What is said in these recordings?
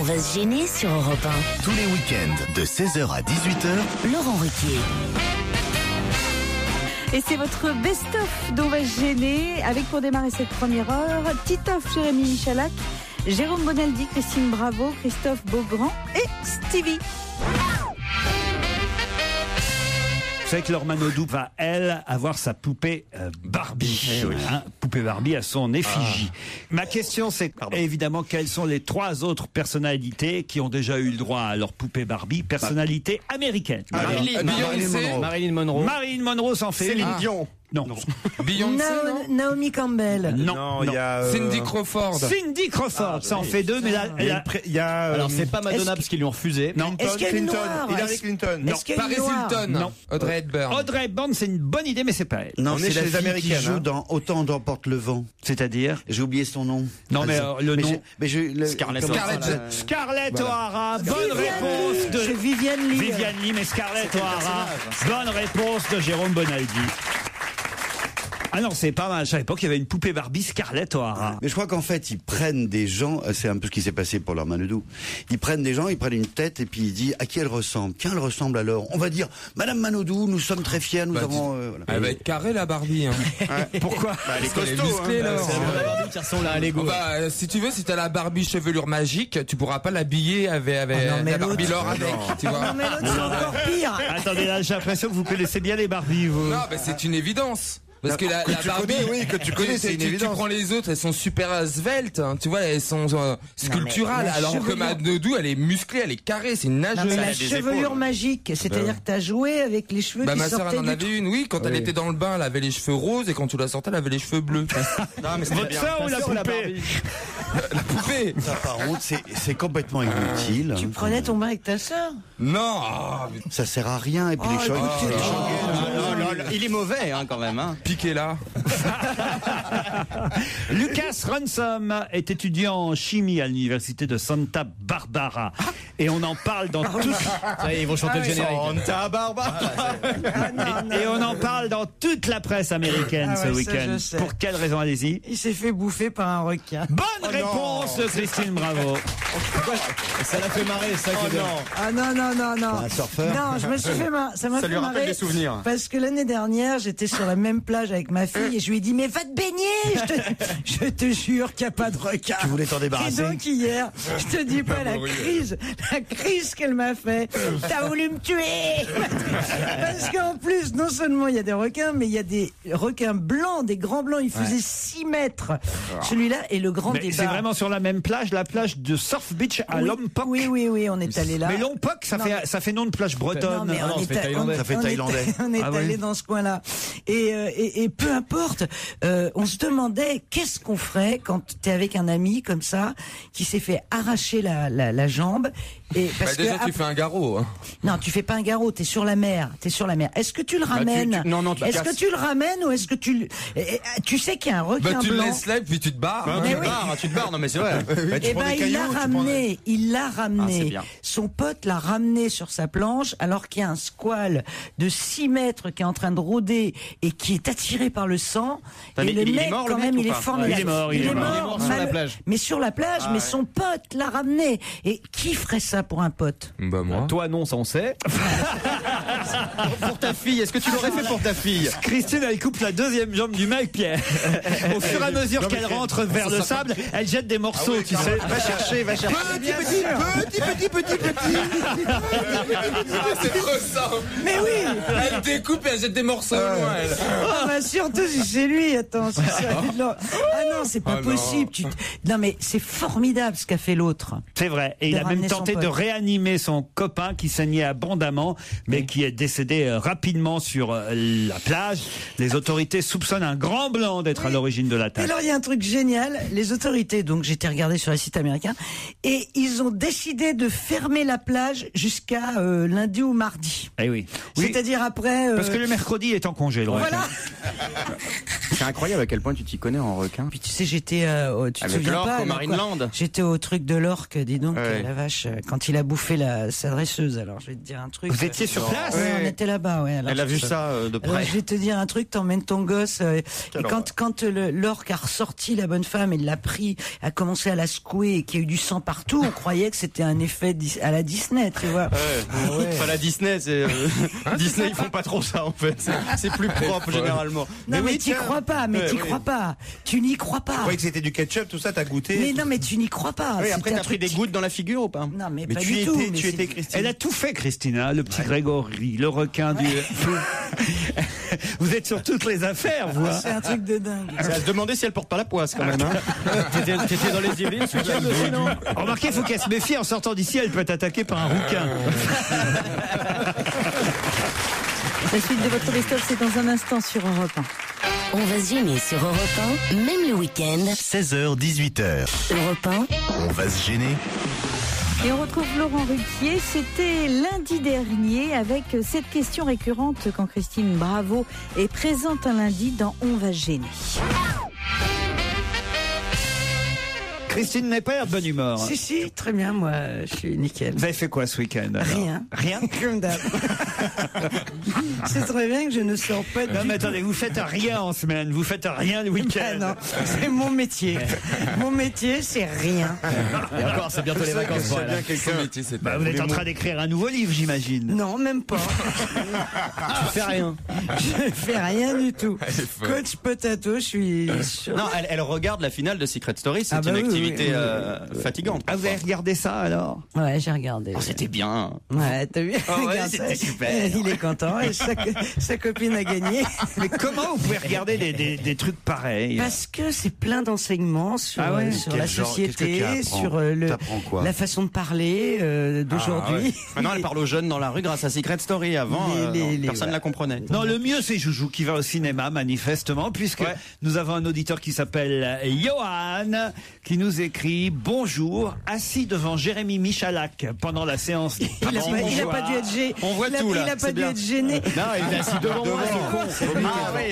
va se gêner sur Europe 1. Tous les week-ends de 16h à 18h, Laurent Ruquier. Et c'est votre best-of d'On va se gêner avec pour démarrer cette première heure Titoff, Jérémy Michalak, Jérôme Bonaldi, Christine Bravo, Christophe Beaugrand et Stevie. Vous savez que Laure Manodou va, elle, avoir sa poupée Barbie. Poupée Barbie à son effigie. Ma question, c'est évidemment quelles sont les 3 autres personnalités qui ont déjà eu le droit à leur poupée Barbie, personnalités américaines. Marilyn Monroe. Marilyn Monroe s'en fait. Céline Dion. Non. Beyoncé, Naomi Campbell. Non, il y a Cindy Crawford. Cindy Crawford, ça en fait 2, mais là, il y a Alors c'est pas Madonna parce qu'ils lui ont refusé. non. Est-ce qu'il y a une Clinton, noire? Hillary Clinton. Est-ce qu'il y a Paris une noire? Hilton. Non. Audrey Hepburn. Audrey Hepburn, c'est une bonne idée, mais c'est pas elle. Non, On est c'est chez la les fille Américaines, qui joue hein. dans Autant d'emporte le vent. C'est-à-dire J'ai oublié son nom. Non, mais le nom. Scarlett Scarlett O'Hara. Bonne Viviane réponse Lee. de C'est Viviane Lee. Viviane Lee, mais Scarlett O'Hara. Bonne réponse de Jérôme Bonaldi. Ah non, c'est pas mal. Je savais pas qu'il y avait une poupée Barbie Scarlett O'Hara. Mais je crois qu'en fait, ils prennent des gens, c'est un peu ce qui s'est passé pour Laure Manodou. Ils prennent des gens, ils prennent une tête et puis ils disent à qui elle ressemble. Tiens, elle ressemble alors. On va dire, Madame Manodou, nous sommes très fiers, nous avons... voilà. Elle va être carrée la Barbie. Hein. Pourquoi Elle est costaud, musclée, là. C'est La Barbie qui ressemble à Lego. Bah, si tu veux, si t'as la Barbie chevelure magique, tu pourras pas l'habiller avec non, mais la Barbie l'autre- Laure avec. Tu vois. Non mais l'autre c'est encore pire. Attendez, là, j'ai l'impression que vous connaissez bien les Barbies, vous. Non, mais c'est une évidence. Parce que la tu Barbie, connais, oui, que tu connais, c'est une tu évidence. prends les autres, elles sont super sveltes, hein, tu vois, elles sont sculpturales, la alors que chevelure- Manodou, elle est musclée, elle est carrée, c'est une Non, nageuse. mais la Elle a des chevelure épaules. magique, c'est-à-dire que t'as joué avec les cheveux Bah, qui ma sœur, sortaient elle en du avait une, oui, quand elle était dans le bain, elle avait les cheveux roses, et quand tu la sortais, elle avait les cheveux bleus. Votre sœur ou la poupée? La poupée. Ça, par contre, c'est complètement inutile. Tu prenais ton bain avec ta sœur? Non. Ça sert à rien. Et puis les choses... Il est mauvais quand même. Piqué là. Lucas Ransom est étudiant en chimie à l'université de Santa Barbara. Et on en parle dans toute... Ça y est, ils vont chanter le générique. Santa Barbara. Et on en parle dans toute la presse américaine Ah ce ouais, ça, week-end. je sais. Pour quelle raison, allez-y? Il s'est fait bouffer par un requin. Bonne réponse de Christine Bravo. Ça l'a fait marrer, ça qui est bien. Ah non. Un surfeur. Non, je me suis fait ça m'a Ça fait lui rappelle marrer des souvenirs. parce que l'année dernière, j'étais sur la même plage avec ma fille et je lui ai dit mais va te baigner, je te jure qu'il n'y a pas de requin. Tu voulais t'en Et débarrasser. donc hier, je te dis pas la crise qu'elle m'a fait. T'as voulu me tuer. Parce qu'en plus, non seulement il y a des requins, mais il y a des requins blancs, des grands blancs. Ils faisaient 6 mètres. Celui-là est le grand Mais débat. c'est vraiment sur la même plage, la plage de Surf Beach à Lompoc. Oui, on est allé là. Mais Lompoc, ça fait nom de plage Non, bretonne. mais on est thaïlandais. Ça fait on est- thaïlandais. On est Ah oui. allé dans ce coin-là. Et peu importe, on se demandait qu'est-ce qu'on ferait quand t'es avec un ami comme ça, qui s'est fait arracher la jambe. Et parce Bah, déjà, que tu fais un garrot. Hein. non, tu fais pas un garrot, t'es sur la mer. Est-ce que tu le ramènes? non, tu Est-ce casses. que tu le ramènes ou est-ce que tu sais qu'il y a un requin Bah, tu le blanc? laisses là, puis tu te barres. hein. Mais oui. Tu te barres, non mais c'est vrai. Eh ben, il l'a ramené. Ah, c'est bien. Son pote l'a ramené sur sa planche alors qu'il y a un squale de 6 mètres qui est en train de rôder et qui est attiré par le sang. Putain, Et mais le il est mec, mort, le quand mec, même, ou il est pas formidable. Il est mort, il est mort. sur la plage. Mais sur la plage, mais son pote l'a ramené. Et qui ferait ça pour un pote? Bah, moi. Toi, non, ça on sait. Pour ta fille, est-ce que tu l'aurais fait pour ta fille? Christine, elle coupe la deuxième jambe du mec, Pierre. Au fur et à mesure qu'elle rentre vers le sable, elle jette des morceaux, tu sais. Va chercher. C'est trop ça. Mais oui! Elle découpe et elle jette des morceaux loin, elle. Oh, bah, surtout si c'est lui, attends. Si c'est non. Ah non, c'est pas Ah non. possible. Non, mais c'est formidable ce qu'a fait l'autre. C'est vrai. Et il a même ramener son tenté de pote. réanimer son copain qui saignait abondamment, mais qui est décédé rapidement sur la plage. Les autorités soupçonnent un grand blanc d'être à l'origine de Et l'attaque. alors, il y a un truc génial. Les autorités, donc j'étais regardé sur les sites américains, et ils ont décidé de fermer la plage jusqu'à lundi ou mardi. Eh oui. Oui. C'est-à-dire après... Parce que le mercredi est en congé, le requin. Voilà. C'est incroyable à quel point tu t'y connais en requin. Puis tu sais, j'étais... tu te Avec souviens l'orque pas au là, Marineland. quoi. J'étais au truc de l'orque, dis donc, Ouais. la vache, quand il a bouffé sa dresseuse. Alors, je vais te dire un truc. Vous étiez sur place? on était là-bas, ouais. Alors, Elle a vu ça de alors, près. je vais te dire un truc, t'emmènes ton gosse, et quand l'orque a ressorti la bonne femme, il l'a pris, a commencé à la secouer et qu'il y a eu du sang partout, on croyait que c'était un effet à la Disney, tu vois. Enfin, la Disney, c'est Disney, ils font pas trop ça en fait. C'est plus propre généralement. Non, mais oui, t'y tiens. crois pas, tu n'y crois pas. Je croyais que c'était du ketchup, tout ça, t'as goûté. Mais non, mais tu n'y crois pas. Oui, après C'était t'as un pris truc- des gouttes dans la figure ou pas? Non, mais Mais pas tu du tout. mais étais c'est- Christine. Elle a tout fait, Christina, le petit Grégory, le requin du... Vous êtes sur toutes les affaires, vous. Hein. C'est un truc de dingue. C'est à se demander si elle porte pas la poisse quand même. Hein. T'étais dans les Yvelines ce week-end aussi, non? Remarquez, il faut qu'elle se méfie en sortant d'ici, elle peut être attaquée par un rouquin. La suite de votre best-of, c'est dans un instant sur Europe 1. On va se gêner sur Europe 1, même le week-end. 16h, 18h. Europe 1, On va se gêner. Et on retrouve Laurent Ruquier. C'était lundi dernier avec cette question récurrente quand Christine Bravo est présente un lundi dans On va se gêner. Christine n'est pas de bonne humeur. Si, très bien, moi, je suis nickel. Vous avez fait quoi ce week-end alors? Rien. Rien? Comme d'hab. C'est très bien que je ne sors pas Non du mais attendez, vous faites rien en semaine, vous faites rien le Ah week-end. non, c'est mon métier. Mon métier, c'est rien. Et encore, c'est bientôt les vacances pour elle. Bah, vous êtes en train d'écrire un nouveau livre, j'imagine. Non, même pas. Tu fais rien. Je fais rien du tout. Coach Potato, je suis sur... Non, elle regarde la finale de Secret Story, c'est Ah bah une oui, activité oui. fatigante. Ah, vous avez regardé ça alors? Ouais, j'ai regardé. Oh, c'était bien. Ouais, t'as vu? Ah ouais, Regarde c'était ça. super. Il est content et sa copine a gagné. Mais comment vous pouvez regarder des trucs pareils? Parce que c'est plein d'enseignements sur, Ah ouais, sur quel la genre, qu'est-ce que tu société, apprends sur T'apprends quoi la façon de parler d'aujourd'hui. Maintenant, elle parle aux jeunes dans la rue grâce à Secret Story. Avant, personne ne voilà. la comprenait. Non, le mieux c'est Joujou qui va au cinéma manifestement, puisque Ouais. nous avons un auditeur qui s'appelle Johan, qui nous écrit: bonjour, assis devant Jérémy Michalak pendant la séance. Il a pas dû être gêné. On voit tout, là, Il a pas c'est dû bien. être gêné. Non, il est assis devant moi, ce con.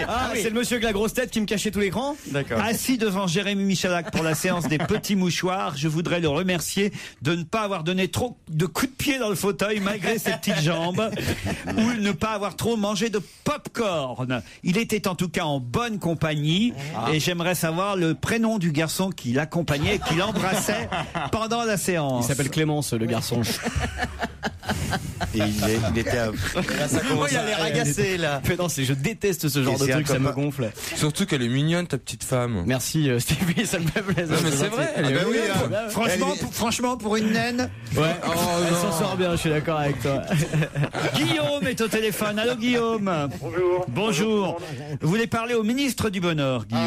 Ah oui, c'est le monsieur avec la grosse tête qui me cachait tout l'écran. D'accord. Assis devant Jérémy Michalak pour la séance des petits mouchoirs, je voudrais le remercier de ne pas avoir donné trop de coups de pied dans le fauteuil malgré ses petites jambes, ou ne pas avoir trop mangé de pop-corn. Il était en tout cas en bonne compagnie, et j'aimerais savoir le prénom du garçon qui l'accompagnait et qui l'embrassait pendant la séance. Il s'appelle Clémence, le garçon. Et il était à... Il a l'air agacé là. Mais non, je déteste ce genre Et de c'est truc, un ça me copain. gonfle. Surtout qu'elle est mignonne, ta petite femme. Merci Stevie, ça me fait plaisir. Non, mais c'est vrai, elle est bah oui, mignonne. hein. Franchement, pour une naine, Ouais, Oh, elle non. s'en sort bien, je suis d'accord avec toi. Guillaume est au téléphone. Allô Guillaume. Bonjour. Bonjour. Vous voulez parler au ministre du Bonheur, Guillaume?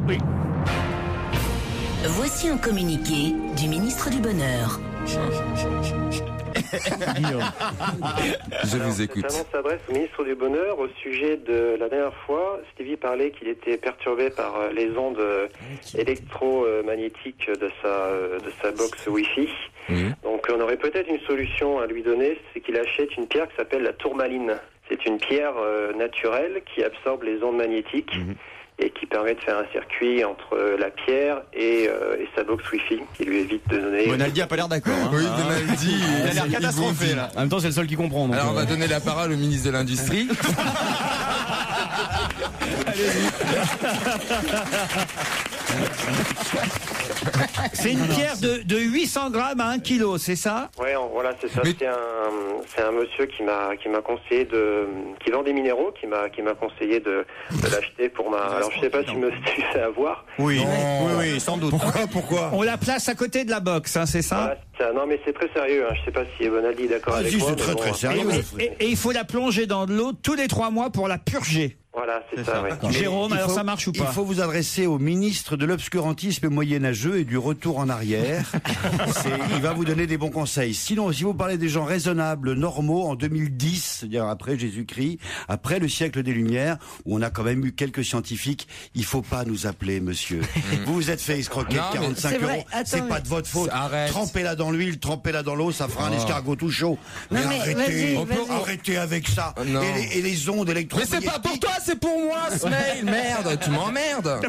Oui. voici un communiqué du ministre du Bonheur. Je vous écoute. Cette annonce s'adresse au ministre du Bonheur au sujet de la dernière fois. Stevie parlait qu'il était perturbé par les ondes électromagnétiques de sa box Wi-Fi. Oui. Donc on aurait peut-être une solution à lui donner, c'est qu'il achète une pierre qui s'appelle la tourmaline. C'est une pierre naturelle qui absorbe les ondes magnétiques. Et qui permet de faire un circuit entre la pierre et sa box Wi-Fi, qui lui évite de donner... Bonaldi a pas l'air d'accord. Hein. Oui, Bonaldi, Il a l'air il catastrophé bondit. là. En même temps, c'est le seul qui comprend. Donc, Alors on va donner la parole au ministre de l'Industrie. C'est une pierre de 800 grammes à 1 kilo, c'est ça? Ouais, voilà, c'est ça. Mais- C'est un monsieur qui m'a conseillé qui vend des minéraux, qui m'a conseillé de l'acheter pour ma. Alors je sais pas si me tu sais avoir. Oui, oui, sans doute. Pourquoi On la place à côté de la box, hein, c'est ça? Voilà, c'est ça. Non, mais c'est très sérieux. Hein. Je sais pas si Bonaldi est d'accord avec si, moi. c'est mais très, bon, très sérieux. Et il faut la plonger dans de l'eau tous les 3 mois pour la purger. Voilà, c'est ça. Ouais. Jérôme, Il alors faut- ça marche ou Il pas? faut vous adresser au ministre de l'obscurantisme moyenâgeux et du retour en arrière. Il va vous donner des bons conseils. Sinon, si vous parlez des gens raisonnables, normaux, en 2010, c'est-à-dire après Jésus-Christ, après le siècle des Lumières, où on a quand même eu quelques scientifiques, il faut pas nous appeler, monsieur. Vous vous êtes fait escroquer Non, mais 45 c'est vrai. euros. Attends, C'est pas mais- de votre faute. Arrête. Trempez-la dans l'huile, trempez-la dans l'eau, ça fera un escargot tout chaud. Non, mais arrêtez, vas-y, On peut vas-y. arrêtez avec ça. Non. Et les ondes Mais électromagnétiques. c'est pas pour toi, c'est pour moi ce mail. Merde, tu m'emmerdes.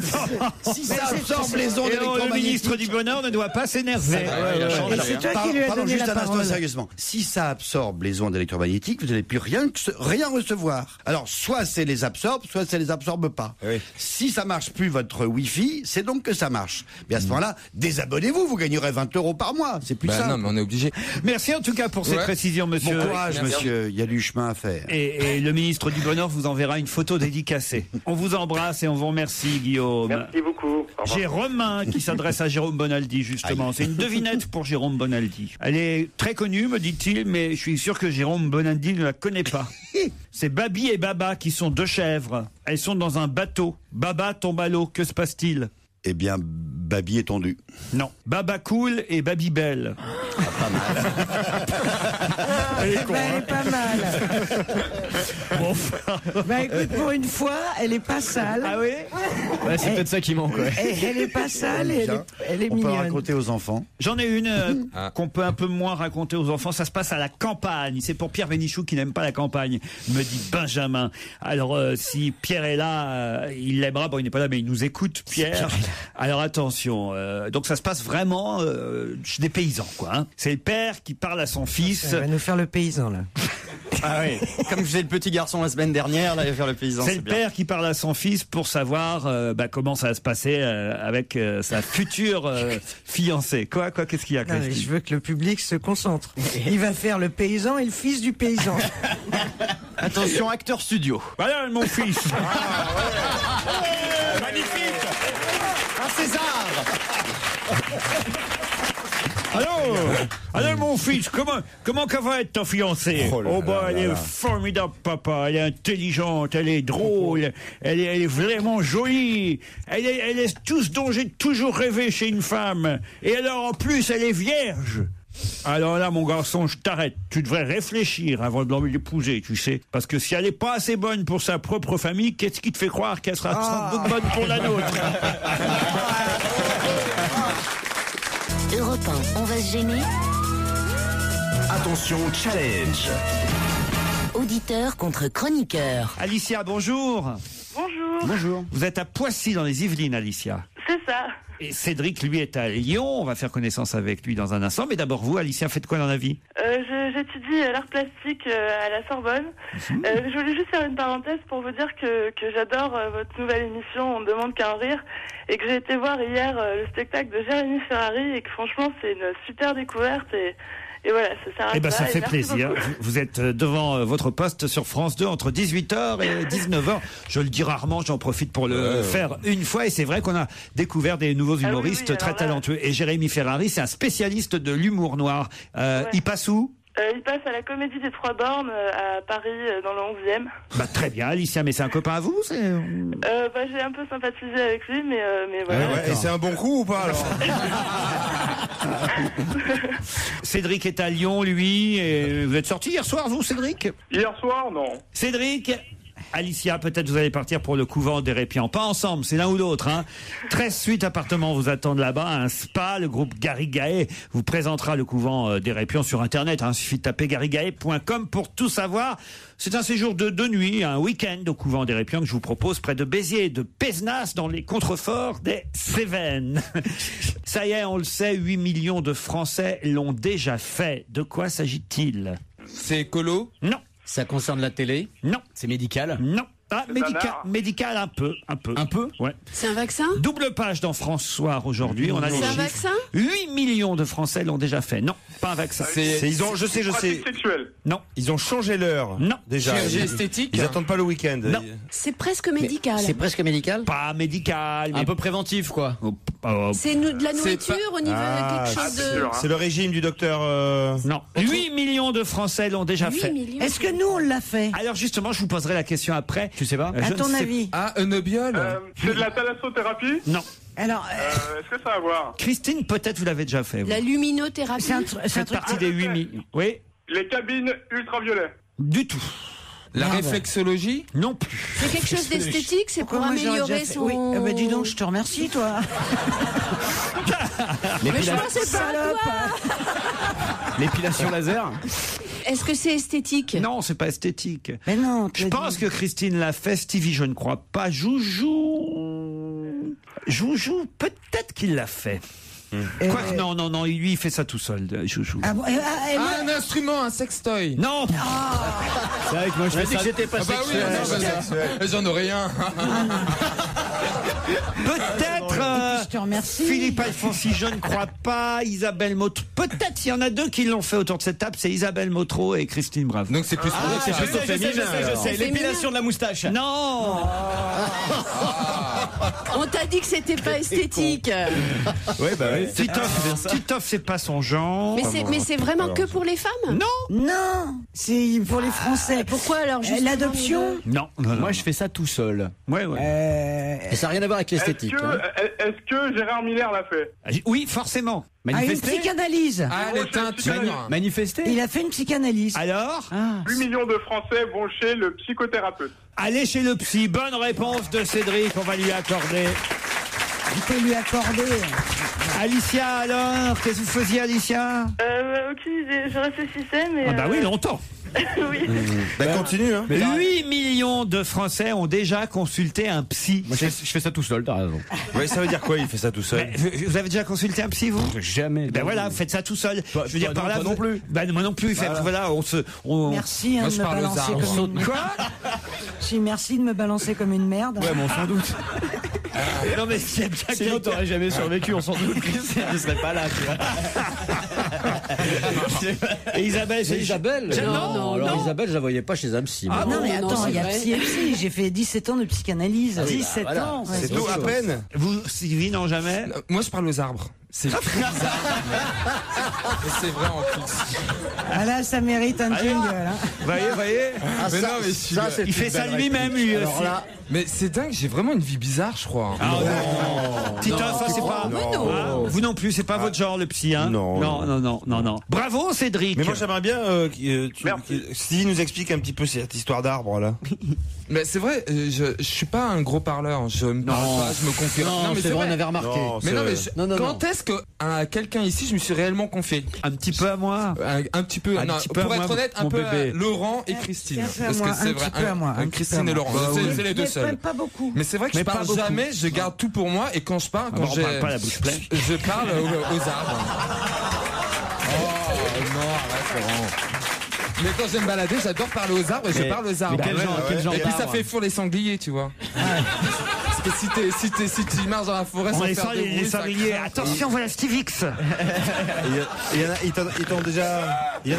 Si ça absorbe les ondes Et le ministre électromagnétiques. du Bonheur ne doit pas s'énerver. Et c'est toi qui lui as donné juste la un instant, parole. sérieusement. Si ça absorbe les ondes électromagnétiques, vous n'allez plus rien recevoir. Alors, soit c'est les absorbe, soit ça les absorbe pas. Si ça marche plus votre Wi-Fi, c'est donc que ça marche. Mais à ce moment-là, désabonnez-vous, vous gagnerez 20 € par mois. C'est plus simple. Non, mais on est obligé. Merci en tout cas pour ces précisions, monsieur. Bon courage, monsieur. Il y a du chemin à faire. Et le ministre du Bonheur vous enverra une photo dédicacée. On vous embrasse et on vous remercie, Guillaume. Merci beaucoup. Au revoir. J'ai Romain qui s'adresse à Jérôme Bonaldi, justement. C'est une devinette pour Jérôme Bonaldi. Elle est très connue, me dit-il, mais je suis sûr que Jérôme Bonaldi ne la connaît pas. C'est Babi et Baba qui sont 2 chèvres. Elles sont dans un bateau. Baba tombe à l'eau. Que se passe-t-il? Eh bien, Babi est tondu. Non. Baba cool et Babi belle. Elle est pas mal. Bon. Bah écoute, pour une fois, elle est pas sale. Ah oui? Ouais, c'est peut-être ça qui manque. Ouais. Elle est pas sale et elle est On peut mignonne. raconter aux enfants. J'en ai une qu'on peut un peu moins raconter aux enfants. Ça se passe à la campagne. C'est pour Pierre Bénichou qui n'aime pas la campagne, me dit Benjamin. Alors, si Pierre est là, il l'aimera. Bon, il n'est pas là, mais il nous écoute, Pierre. Alors, attention. Donc, ça se passe vraiment chez des paysans, quoi. Hein. C'est le père qui parle à son fils. Ça va nous faire le paysan, là. Ah oui. Comme je faisais le petit garçon la semaine dernière, là, il va faire le paysan. C'est le bien. père qui parle à son fils pour savoir comment ça va se passer avec sa future fiancée. Quoi, qu'est-ce qu'il y a, Non, mais Christine? je veux que le public se concentre. Il va faire le paysan et le fils du paysan. Attention, acteur studio. Voilà mon fils. Magnifique. Un César. Alors mon fils, comment qu'elle va être ta fiancée? Elle est formidable, papa. Elle est intelligente, elle est drôle, elle est vraiment jolie. Elle est tout ce dont j'ai toujours rêvé chez une femme. Et alors en plus, elle est vierge. Alors là, mon garçon, je t'arrête. Tu devrais réfléchir avant de l'épouser, tu sais. Parce que si elle n'est pas assez bonne pour sa propre famille, qu'est-ce qui te fait croire qu'elle sera sans doute bonne pour la nôtre? Europe 1, on va se gêner. Attention, challenge. Auditeur contre chroniqueur. Alicia, bonjour. Bonjour. Bonjour. Vous êtes à Poissy, dans les Yvelines, Alicia. C'est ça. Et Cédric, lui, est à Lyon. On va faire connaissance avec lui dans un instant. Mais d'abord, vous, Alicia, faites quoi dans la vie? J'étudie l'art plastique à la Sorbonne. Je voulais juste faire une parenthèse pour vous dire que j'adore votre nouvelle émission On ne demande qu'à en rire et que j'ai été voir hier le spectacle de Jérémy Ferrari et que franchement c'est une super découverte et voilà, ça sert à Eh ben, ça et fait merci plaisir. beaucoup. Vous êtes devant votre poste sur France 2 entre 18h et 19h. Je le dis rarement, j'en profite pour le faire une fois. Et c'est vrai qu'on a découvert des nouveaux humoristes très talentueux. Et Jérémy Ferrari, c'est un spécialiste de l'humour noir. Il passe où? Il passe à la Comédie des Trois Bornes à Paris dans le 11e. Bah, très bien, Alicia, mais c'est un copain à vous? J'ai un peu sympathisé avec lui, mais voilà. Et c'est un bon coup ou pas alors? Cédric est à Lyon, lui. Et vous êtes sorti hier soir, vous, Cédric? Hier soir, non. Cédric, Alicia, peut-être vous allez partir pour le couvent des Répians. Pas ensemble, c'est l'un ou l'autre. 13 suites appartements vous attendent là-bas. Un spa, le groupe Garigae vous présentera le couvent des Répians sur Internet. Il suffit de taper garigae.com pour tout savoir. C'est un séjour de 2 nuits, un week-end au couvent des Répians que je vous propose près de Béziers et de Pézenas dans les contreforts des Cévennes. Ça y est, on le sait, 8 millions de Français l'ont déjà fait. De quoi s'agit-il? C'est écolo? Non. Ça concerne la télé? Non. C'est médical? Non. Ah, médical un peu. Un peu? Ouais. C'est un vaccin? Double page dans France Soir aujourd'hui. On a les C'est un chiffres. vaccin? 8 millions de Français l'ont déjà fait. Non, pas un vaccin. Je sais. Pratique sexuelle. Non. Ils ont changé l'heure. Non. Déjà. Chirurgie esthétique? Ils attendent pas le week-end. Non. C'est presque médical. C'est presque médical? Pas médical. Un peu préventif, quoi. C'est de la nourriture au niveau de quelque chose de... C'est le régime du docteur. Non. 8 millions de Français l'ont déjà 8 fait. millions. Est-ce que nous, on l'a fait? Alors justement, je vous poserai la question après. Tu sais pas? À Je ton ne sais- avis? Ah, Eunobiol? C'est de la thalassothérapie. Non. Alors, Est-ce que ça a à voir? Christine, peut-être vous l'avez déjà fait. Vous. La luminothérapie. c'est un Faites truc... partie des 8 millions. Oui. Les cabines ultraviolets. Du tout. La réflexologie? Non plus. C'est quelque chose d'esthétique, c'est pour Pourquoi moi, j'aurais améliorer déjà fait- son... Oui, bah dis donc, je te remercie, toi. Mais je pensais pas à toi. L'épilation laser? Est-ce que c'est esthétique? Non, c'est pas esthétique. Mais non, Je pense que Christine l'a fait, Stevie, je ne crois pas. Joujou, peut-être qu'il l'a fait. Quoique, non, lui, il fait ça tout seul, Joujou. Ah bon, un instrument, un sextoy. Non. C'est vrai que moi je fais ça. Que c'était pas sexuel. J'en ai rien. Peut-être. Je te remercie. Philippe Alfonsi, je ne crois pas. Isabelle Motro. Peut-être il y en a deux qui l'ont fait autour de cette table. C'est Isabelle Motro et Christine Bravo. Donc c'est plus. C'est plutôt féminin. Je sais. L'épilation de la moustache. Non. On t'a dit que c'était pas esthétique. Ouais, bah oui. Titoff, c'est pas son genre. Mais c'est vraiment que pour les femmes? Non, c'est pour les Français. Pourquoi alors justement, l'adoption? Non. Moi je fais ça tout seul. Ouais. Et ça n'a rien à voir avec l'esthétique. Est-ce que Gérard Miller l'a fait? Oui, forcément. Une psychanalyse. Ah, les teintures. Manifester. Il a fait une psychanalyse. Alors 8 millions de Français vont chez le psychothérapeute. Allez chez le psy. Bonne réponse de Cédric. On va lui accorder. Il peut lui accorder. Alicia, alors, qu'est-ce que vous faisiez, Alicia? Aucune idée, je réfléchissais, mais... Ah bah oui, longtemps. Oui. Continue. Hein. 8 millions de Français ont déjà consulté un psy. Moi, je fais ça tout seul, t'as raison. Ouais, ça veut dire quoi, il fait ça tout seul? Vous avez déjà consulté un psy, vous? Jamais. Ben voilà, vous faites ça tout seul. Je veux dire, par là, toi non plus. Ben moi non plus. Voilà, Merci Moi, de je me parle aux balancer arbres. comme une... Quoi? Si, merci de me balancer comme une merde. Ouais, mais on s'en doute. Non mais c'est bien. Sinon, t'aurais jamais survécu, on s'en doute. Je serais pas là, tu vois. Et Isabelle, c'est Isabelle. Non. Isabelle, je la voyais pas chez un psy. Ah non, mais non, attends, c'est il y a vrai. psy et psy. J'ai fait 17 ans de psychanalyse. Ah oui, 17 bah, voilà. ans. C'est tout à peine. Vous, Sylvie, non jamais? Moi je parle aux arbres. C'est bizarre. Mais c'est vrai en plus. Ah là, ça mérite un jingle. Hein. Voyez. Mais non, mais Il fait ça lui-même, lui aussi. Alors là, mais c'est dingue, j'ai vraiment une vie bizarre, je crois. Titoff, ça c'est pas. Hein, vous non plus, c'est pas votre genre le psy, hein? Non. Bravo, Cédric. Mais moi j'aimerais bien que Stevie nous explique un petit peu cette histoire d'arbre là. Mais c'est vrai, je suis pas un gros parleur. Je me parle pas, je me confie. non, mais c'est vrai, on avait remarqué. Quand est-ce que à quelqu'un ici, je me suis réellement confié? Un petit peu à moi. Un petit peu. Non, pour être honnête, un peu à Laurent et Christine. Parce que c'est vrai. Christine et Laurent. C'est les deux seuls. Pas beaucoup. Mais c'est vrai que je parle jamais, je garde tout pour moi et quand je parle, quand on parle pas la bouche pleine. je parle aux arbres. Oh non, arrête Laurent. Mais quand j'aime balader, j'adore parler aux arbres et je parle aux arbres. Mais quel genre et puis ça d'arbre fait fuir les sangliers, tu vois. Parce que si tu marches dans la forêt sans faire de bruit, les sangliers. Attention, voilà Steve X. Il y en a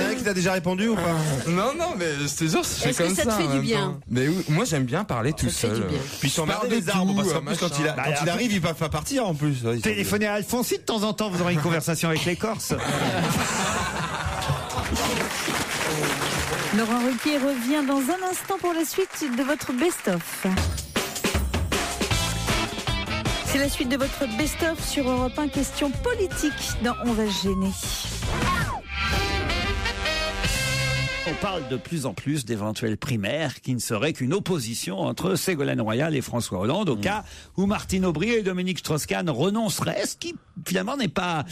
un qui t'a déjà répondu ou pas? Non, mais je te jure, je fais comme ça. Est-ce que ça te fait du bien? Mais moi, j'aime bien parler tout seul. Puis il t'emmerde les arbres parce qu'en plus quand il arrive, il va pas partir en plus. Téléphonez à Alfonsi de temps en temps, vous aurez une conversation avec les Corses. Laurent Ruquier revient dans un instant pour la suite de votre best-of. C'est la suite de votre best-of sur Europe 1, question politique dans On va se gêner. On parle de plus en plus d'éventuelles primaires qui ne seraient qu'une opposition entre Ségolène Royal et François Hollande au cas où Martine Aubry et Dominique Strauss-Kahn renonceraient, ce qui finalement n'est pas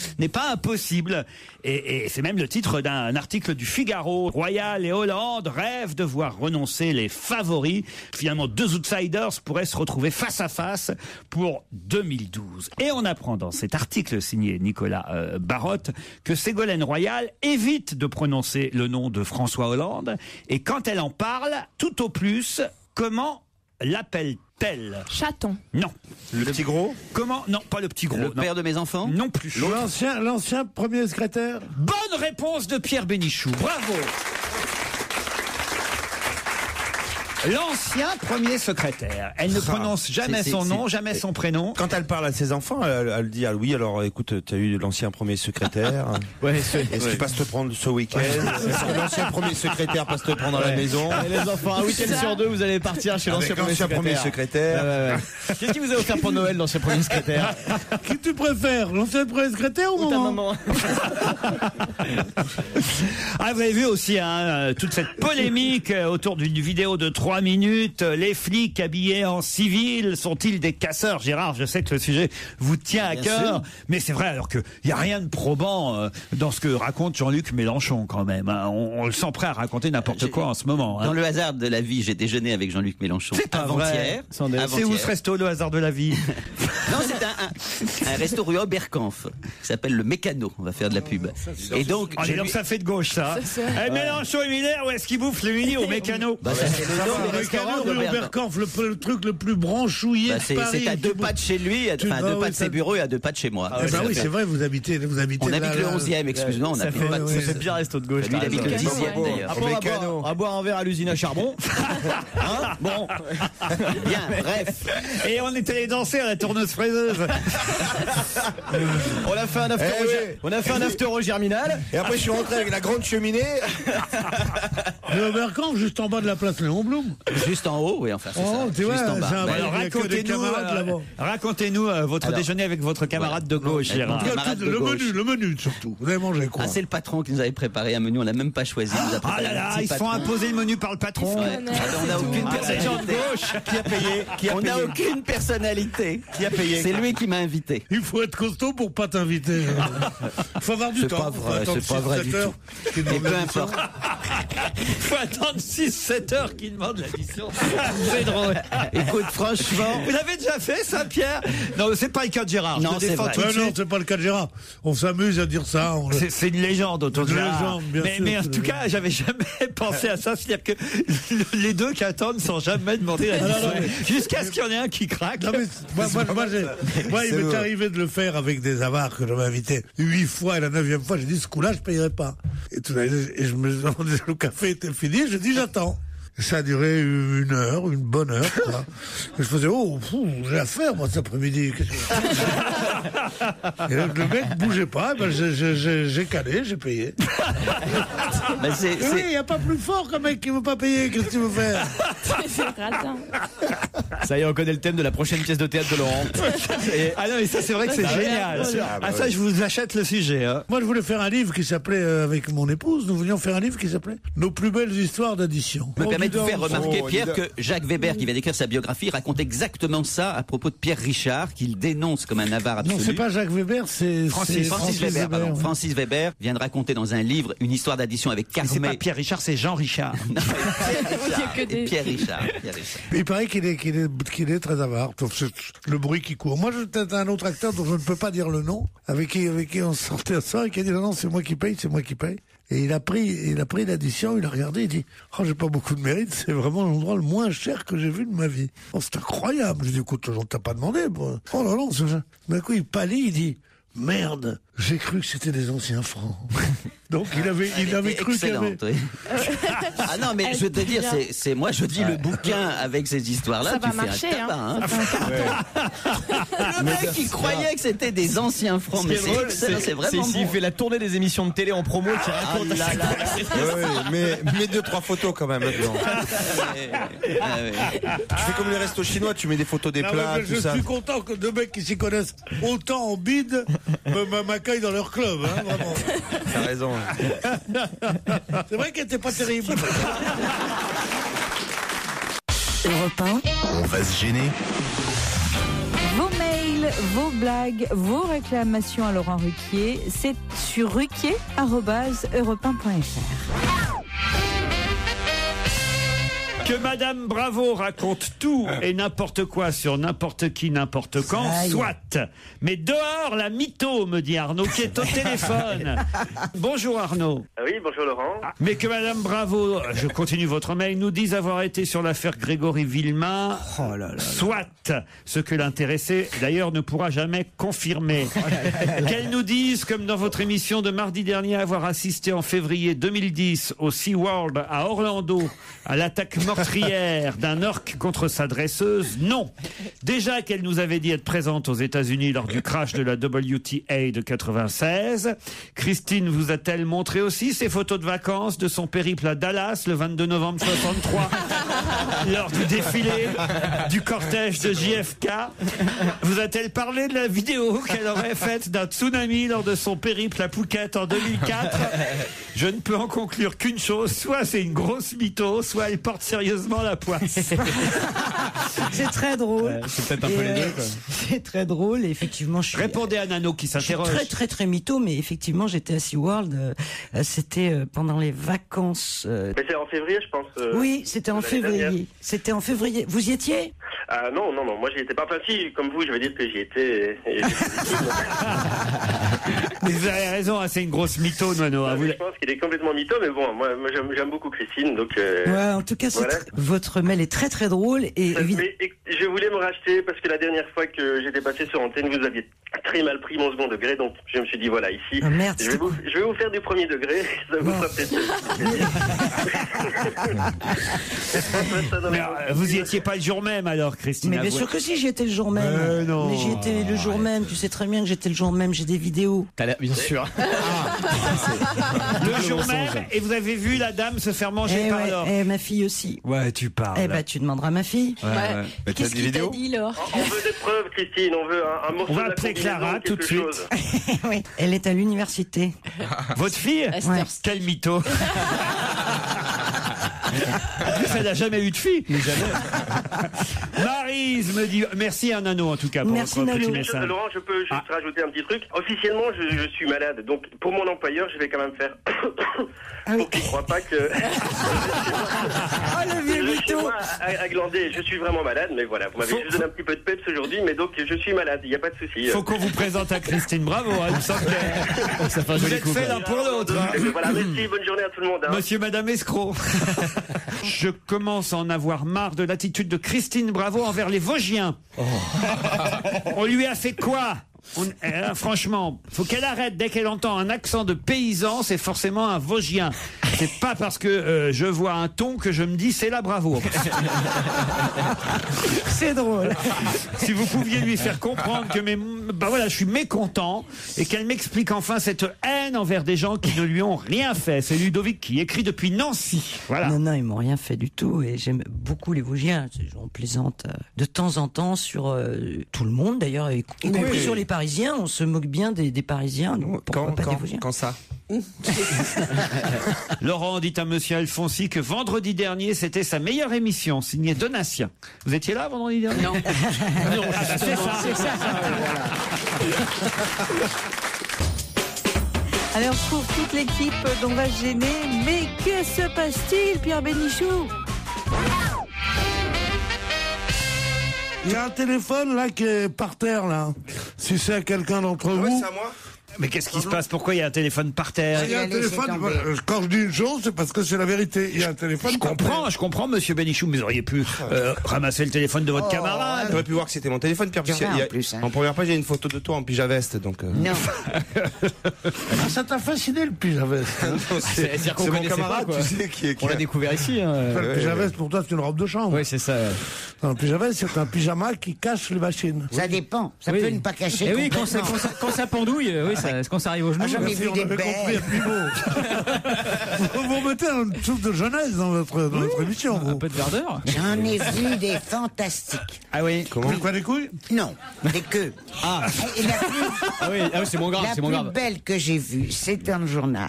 impossible. Et c'est même le titre d'un article du Figaro. Royal et Hollande rêvent de voir renoncer les favoris. Finalement, deux outsiders pourraient se retrouver face à face pour 2012. Et on apprend dans cet article signé Nicolas Barotte que Ségolène Royal évite de prononcer le nom de François Hollande. Et quand elle en parle, tout au plus, comment l'appelle-t-elle? Chaton. Non. Le petit gros? Comment? Non, pas le petit gros. Le père de mes enfants? Non plus. L'ancien premier secrétaire? Bonne réponse de Pierre Bénichou. Bravo. L'ancien premier secrétaire. Elle ne prononce jamais son nom, jamais son prénom. Quand elle parle à ses enfants, elle dit oui, alors écoute, tu as eu l'ancien premier secrétaire. Est-ce que tu passes te prendre ce week-end? Est-ce que l'ancien premier secrétaire passe te prendre à la maison? Et les enfants, un week-end sur deux, vous allez partir chez l'ancien premier secrétaire. Qu'est-ce qu'il vous a offert pour Noël, l'ancien premier secrétaire? Qui tu préfères, l'ancien premier secrétaire ou ta maman? Ah, vous avez vu aussi toute cette polémique autour d'une vidéo de 3 3 minutes. Les flics habillés en civil sont-ils des casseurs? Gérard, je sais que le sujet vous tient à cœur, mais c'est vrai alors qu'il n'y a rien de probant dans ce que raconte Jean-Luc Mélenchon quand même. Hein. On le sent prêt à raconter n'importe quoi en ce moment. Hein. Dans le hasard de la vie, j'ai déjeuné avec Jean-Luc Mélenchon avant-hier. C'est où ce resto, le hasard de la vie? Non, c'est un resto rue Oberkampf qui s'appelle le Mécano. On va faire de la pub. Et donc, ça fait de gauche, ça. Mélenchon et Miller, où est-ce qu'ils bouffent le midi? Au Mécano. C'est le Mécano rue Oberkampf, le truc le plus branchouillé de Paris. C'est à 2 pas de chez lui, à 2 pas de ses bureaux et à 2 pas de chez moi. Oui, c'est vrai, vous habitez on habite le 11e, excuse-moi, on habite pas de... C'est bien resto de gauche. Lui, il habite le 10e d'ailleurs. Après, on va boire un verre à l'usine à charbon. Hein, bon. Bien, bref. Et on est allé danser à la tourneuse fraiseuse. On a fait un after on a fait un after Germinal. Et après, je suis rentré avec la grande cheminée. Le Oberkampf, juste en bas de la place Léon Blum. Juste en haut, oui, enfin, c'est ça. Tu vois, juste en bas. Racontez-nous votre déjeuner avec votre camarade de gauche, Gérard. Le menu surtout. Vous avez mangé quoi? C'est le patron qui nous avait préparé un menu, on l'a même pas choisi. Ah là là, ils se font imposer le menu par le patron. On n'a aucune personnalité. Qui a payé? On n'a aucune personnalité. Qui a payé? C'est lui qui m'a invité. Il faut être costaud pour pas t'inviter. Il faut avoir du temps. C'est pas vrai du tout. Mais peu importe. Il faut attendre 6-7 heures qu'il demande l'addition. C'est drôle. Écoute, franchement. Vous l'avez déjà fait, ça, Pierre? Non, c'est pas le cas de Gérard. Non, c'est vrai. Non, c'est pas le cas de Gérard. On s'amuse à dire ça. C'est une légende autour de Gérard. Mais en tout cas, j'avais jamais pensé à ça. C'est-à-dire que les deux qui attendent sans jamais demander l'addition. Jusqu'à ce qu'il y en ait un qui craque. Non, mais moi, il m'est arrivé de le faire avec des avares que j'avais invités 8 fois et la 9e fois, j'ai dit ce coup-là, je payerai pas. Et je me demandais, le café était fini, j'ai dit j'attends. Ça a duré 1 heure, une bonne heure, quoi. Et je faisais, j'ai à faire, moi, cet après-midi. Et le mec bougeait pas, j'ai calé, j'ai payé. Oui, il n'y a pas plus fort qu'un mec qui veut pas payer, qu'est-ce que tu veux faire? C'est ratin. Ça y est, on connaît le thème de la prochaine pièce de théâtre de Laurent. Ah non, mais ça, c'est vrai que c'est génial. Ça, je vous achète le sujet. Hein. Moi, je voulais faire un livre qui s'appelait, avec mon épouse, nous voulions faire un livre qui s'appelait Nos plus belles histoires d'addition. Je me permets de vous faire remarquer, Pierre, que Jacques Weber, qui vient d'écrire sa biographie, raconte exactement ça à propos de Pierre Richard, qu'il dénonce comme un avare absolu. Non, c'est pas Jacques Weber, c'est Francis Weber. Pardon. Francis Weber vient de raconter dans un livre une histoire d'addition avec Carmet. C'est pas Pierre Richard, c'est Jean Richard. Non, Pierre Richard. Il paraît qu'il est très avare. Le bruit qui court. Moi, j'étais un autre acteur dont je ne peux pas dire le nom, avec qui on sortait à ça et qui a dit non, c'est moi qui paye. Et il a pris l'addition, il a regardé, il dit « Oh, j'ai pas beaucoup de mérite, c'est vraiment l'endroit le moins cher que j'ai vu de ma vie. » Oh, c'est incroyable. Je dis « Écoute, on t'a pas demandé. Bro. » Oh là là, c'est ça. D'un coup, il pâlit, il dit « Merde, j'ai cru que c'était des anciens francs. » Donc il avait cru qu'il y avait... Oui. Ah non, mais je veux te dire, c'est moi je dis le bouquin avec ces histoires-là, ça tu va fais marcher, un tabac. Le mec qui croyait que c'était des anciens francs, mais c'est excellent, c'est vraiment s'il fait la tournée des émissions de télé en promo, qui raconte. Mais 2-3 photos quand même là-dedans. Tu fais comme les restos chinois, tu mets des photos des plats, tout ça. Je suis content que deux mecs qui s'y connaissent autant en bide m'accueillent dans leur club, hein, vraiment. T'as raison. C'est vrai qu'elle n'était pas terrible. Europe 1. On va se gêner. Vos mails, vos blagues, vos réclamations à Laurent Ruquier, c'est sur ruquier@europe1.fr. Que Madame Bravo raconte tout et n'importe quoi sur n'importe qui, n'importe quand, soit. Mais dehors, la mytho, me dit Arnaud, qui est au téléphone. Bonjour Arnaud. Oui, bonjour Laurent. Mais que Madame Bravo, je continue votre mail, nous dise avoir été sur l'affaire Grégory Villemain, soit. Ce que l'intéressé, d'ailleurs, ne pourra jamais confirmer. Qu'elle nous dise, comme dans votre émission de mardi dernier, avoir assisté en février 2010 au SeaWorld à Orlando à l'attaque meurtrière d'un orque contre sa dresseuse, non. Déjà qu'elle nous avait dit être présente aux États-Unis lors du crash de la WTA de 96. Christine vous a-t-elle montré aussi ses photos de vacances de son périple à Dallas le 22 novembre 63 lors du défilé du cortège de JFK? Vous a-t-elle parlé de la vidéo qu'elle aurait faite d'un tsunami lors de son périple à Phuket en 2004? Je ne peux en conclure qu'une chose, soit c'est une grosse mytho, soit elle porte sérieusement sérieusement la poisse. C'est très drôle. C'est peut-être un peu les deux, quoi. C'est très drôle. Et effectivement, je suis. Répondez à Nano qui Je suis s'interroge. très très très mytho, mais effectivement j'étais à SeaWorld, c'était pendant les vacances. Mais c'est en février, je pense. Oui, c'était en l'année février. dernière. C'était en février. Vous y étiez? Ah non, moi j'y étais pas. Enfin si, comme vous, je vais dire que j'y étais. Mais vous avez raison, hein, c'est une grosse mytho, Nano. Hein, Je pense qu'il est complètement mytho, mais bon, moi j'aime beaucoup Christine, donc... Ouais, en tout cas, voilà. votre mail est très très drôle. Et Mais je voulais me racheter parce que la dernière fois que j'étais passé sur antenne, vous aviez très mal pris mon second degré, donc je me suis dit voilà, ici, Ah, merde, je vais vous faire du premier degré, ça vous fera peut-être... Mais, vous y étiez pas le jour même alors, Christine? Mais bien avouez. sûr que si, j'y étais le jour même. non. Mais j'y étais le jour même. Tu sais très bien que j'étais le jour même. J'ai des vidéos. Bien sûr. Le jour même, et vous avez vu la dame se faire manger par l'or. Et ma fille aussi. Ouais, tu parles. Eh ben, tu demanderas à ma fille. Mais Qu'est-ce qu'il t'a dit, Laure? On veut des preuves, Christine, on veut un morceau On va de la appeler combinaison, Clara tout de quelque suite. chose. Oui. Elle est à l'université. Votre fille? Ouais. Quel mytho. En plus, elle n'a jamais eu de fille. Maryse me dit merci à Nano en tout cas pour Merci, votre petit Nano. message. Laurent, je peux juste rajouter un petit truc. Officiellement, je suis malade, donc pour mon employeur, je vais quand même faire. Pour qu'il ne croit pas que. Oh le vieux Je suis mytho. moi à glander. Je suis vraiment malade, mais voilà, vous m'avez juste donné un petit peu de peps aujourd'hui, mais donc je suis malade, il n'y a pas de souci. Faut qu'on vous présente à Christine Bravo. Hein, il me semble que Ça fait un vous joli êtes couple. fait l'un pour l'autre. Hein. Voilà, merci, bonne journée à tout le monde. Hein. Monsieur, madame escroc. Je commence à en avoir marre de l'attitude de Christine Bravo envers les Vosgiens. On lui a fait quoi? Franchement, faut qu'elle arrête. Dès qu'elle entend un accent de paysan, c'est forcément un Vosgien. C'est pas parce que je vois un ton que je me dis c'est la Bravo. C'est drôle. Si vous pouviez lui faire comprendre que je suis mécontent et qu'elle m'explique enfin cette haine envers des gens qui ne lui ont rien fait. C'est Ludovic qui écrit depuis Nancy. Voilà. Non, ils m'ont rien fait du tout. Et j'aime beaucoup les Vosgiens. On plaisante de temps en temps sur tout le monde d'ailleurs, y compris sur les Parisiens. On se moque bien des Parisiens. Donc pourquoi pas des Vosgiens? Quand ça? Laurent dit à monsieur Alfonsi que vendredi dernier, c'était sa meilleure émission, signée Donatien. Vous étiez là vendredi dernier? Non. C'est ça. Alors pour toute l'équipe d'On va se gêner, mais que se passe-t-il, Pierre Bénichou? Il y a un téléphone là qui est par terre là. Si c'est à quelqu'un d'entre vous. c'est à moi. Mais qu'est-ce qui se passe? Pourquoi il y a un téléphone par terre? Il y a un téléphone. Quand je dis une chose, c'est parce que c'est la vérité. Il y a un téléphone. Je comprends, monsieur Bénichou, mais vous auriez pu ramasser le téléphone de votre camarade. J'aurais pu voir que c'était mon téléphone, Pierre. En première page, il y a une photo de toi en pyjama-veste, donc. Non. Ça t'a fasciné le pyjama-veste. C'est-à-dire qu'on C'est mon connaissait camarade, pas, quoi. tu sais, qui On l'a découvert ici. Hein. Le pyjama-veste pour toi, c'est une robe de chambre. Oui, c'est ça. Un pyjama, c'est un pyjama qui cache les machines. Ça dépend. Ça peut ne pas cacher. Et oui, quand complètement. ça pendouille, quand ça arrive au genou. J'en ai vu des belles. Vous mettez une soupe de jeunesse dans votre émission. Un peu de verdeur. J'en ai vu des fantastiques. Ah oui. Comment? Quoi, des couilles? Non, des queues. Ah. Et la plus, C'est moins grave. la C'est moins plus grave. belle que j'ai vue, c'est dans le journal.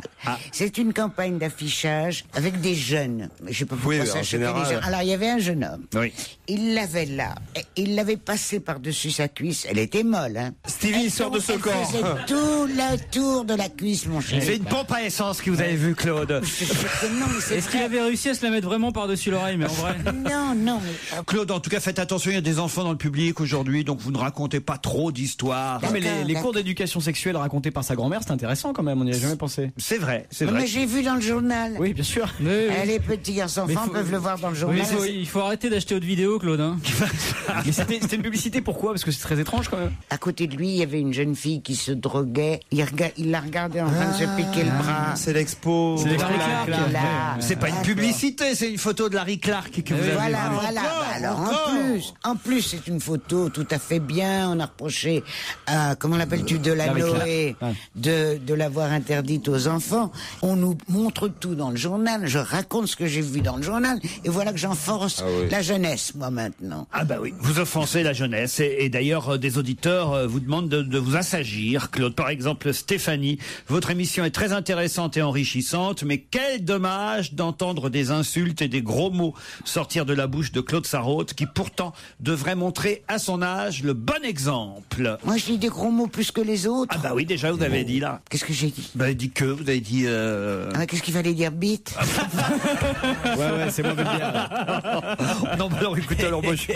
C'est une campagne d'affichage avec des jeunes. Je sais pas pourquoi Oui, ça en choquait général. les gens. Alors, il y avait un jeune homme. Oui. Il l'avait là. Et il l'avait passé par-dessus sa cuisse. Elle était molle, hein. Stevie sort de ce Elle corps. faisait tout le tour de la cuisse, mon cher. C'est une pompe à essence que vous avez vu, Claude. Non, mais c'est Est-ce qu'il vrai. avait réussi à se la mettre vraiment par-dessus l'oreille, mais en vrai? Non, mais... Claude, en tout cas, faites attention, il y a des enfants dans le public aujourd'hui, donc vous ne racontez pas trop d'histoires. Non, mais les D'accord. cours d'éducation sexuelle racontés par sa grand-mère, c'est intéressant quand même, on n'y a jamais pensé. C'est vrai, c'est Non, vrai. mais j'ai vu dans le journal. Oui, bien sûr. Les petits enfants Mais faut- peuvent le voir dans le Oui, journal. il faut arrêter d'acheter haute vidéo, Claude. Hein. Mais c'était une publicité, pourquoi? Parce que c'est très étrange quand même. À côté de lui, il y avait une jeune fille qui se droguait. Il la regardait en train de se piquer le bras. C'est l'expo. C'est l'expo Clark. Là. C'est pas une publicité, c'est une photo de Larry Clark que vous avez Voilà, vue. voilà. Bah alors, en plus, c'est une photo tout à fait bien. On a reproché à, comment l'appelles-tu, Delanoë, de l'avoir interdite aux enfants. On nous montre tout dans le journal. Je raconte ce que j'ai vu dans le journal. Et voilà que j'enforce la jeunesse, moi, maintenant. Ah bah oui, vous offensez la jeunesse et d'ailleurs des auditeurs vous demandent de vous assagir. Claude, par exemple. exemple Stéphanie. Votre émission est très intéressante et enrichissante, mais quel dommage d'entendre des insultes et des gros mots sortir de la bouche de Claude Sarraute, qui pourtant devrait montrer à son âge le bon exemple. Moi, je dis des gros mots plus que les autres. Ah bah oui, déjà vous avez dit là. Qu'est-ce que j'ai dit? Bah dit que, vous avez dit... Ah, qu'est-ce qu'il fallait dire, bite? Ouais, c'est moins bien. Non, bah alors écoutez, alors moi je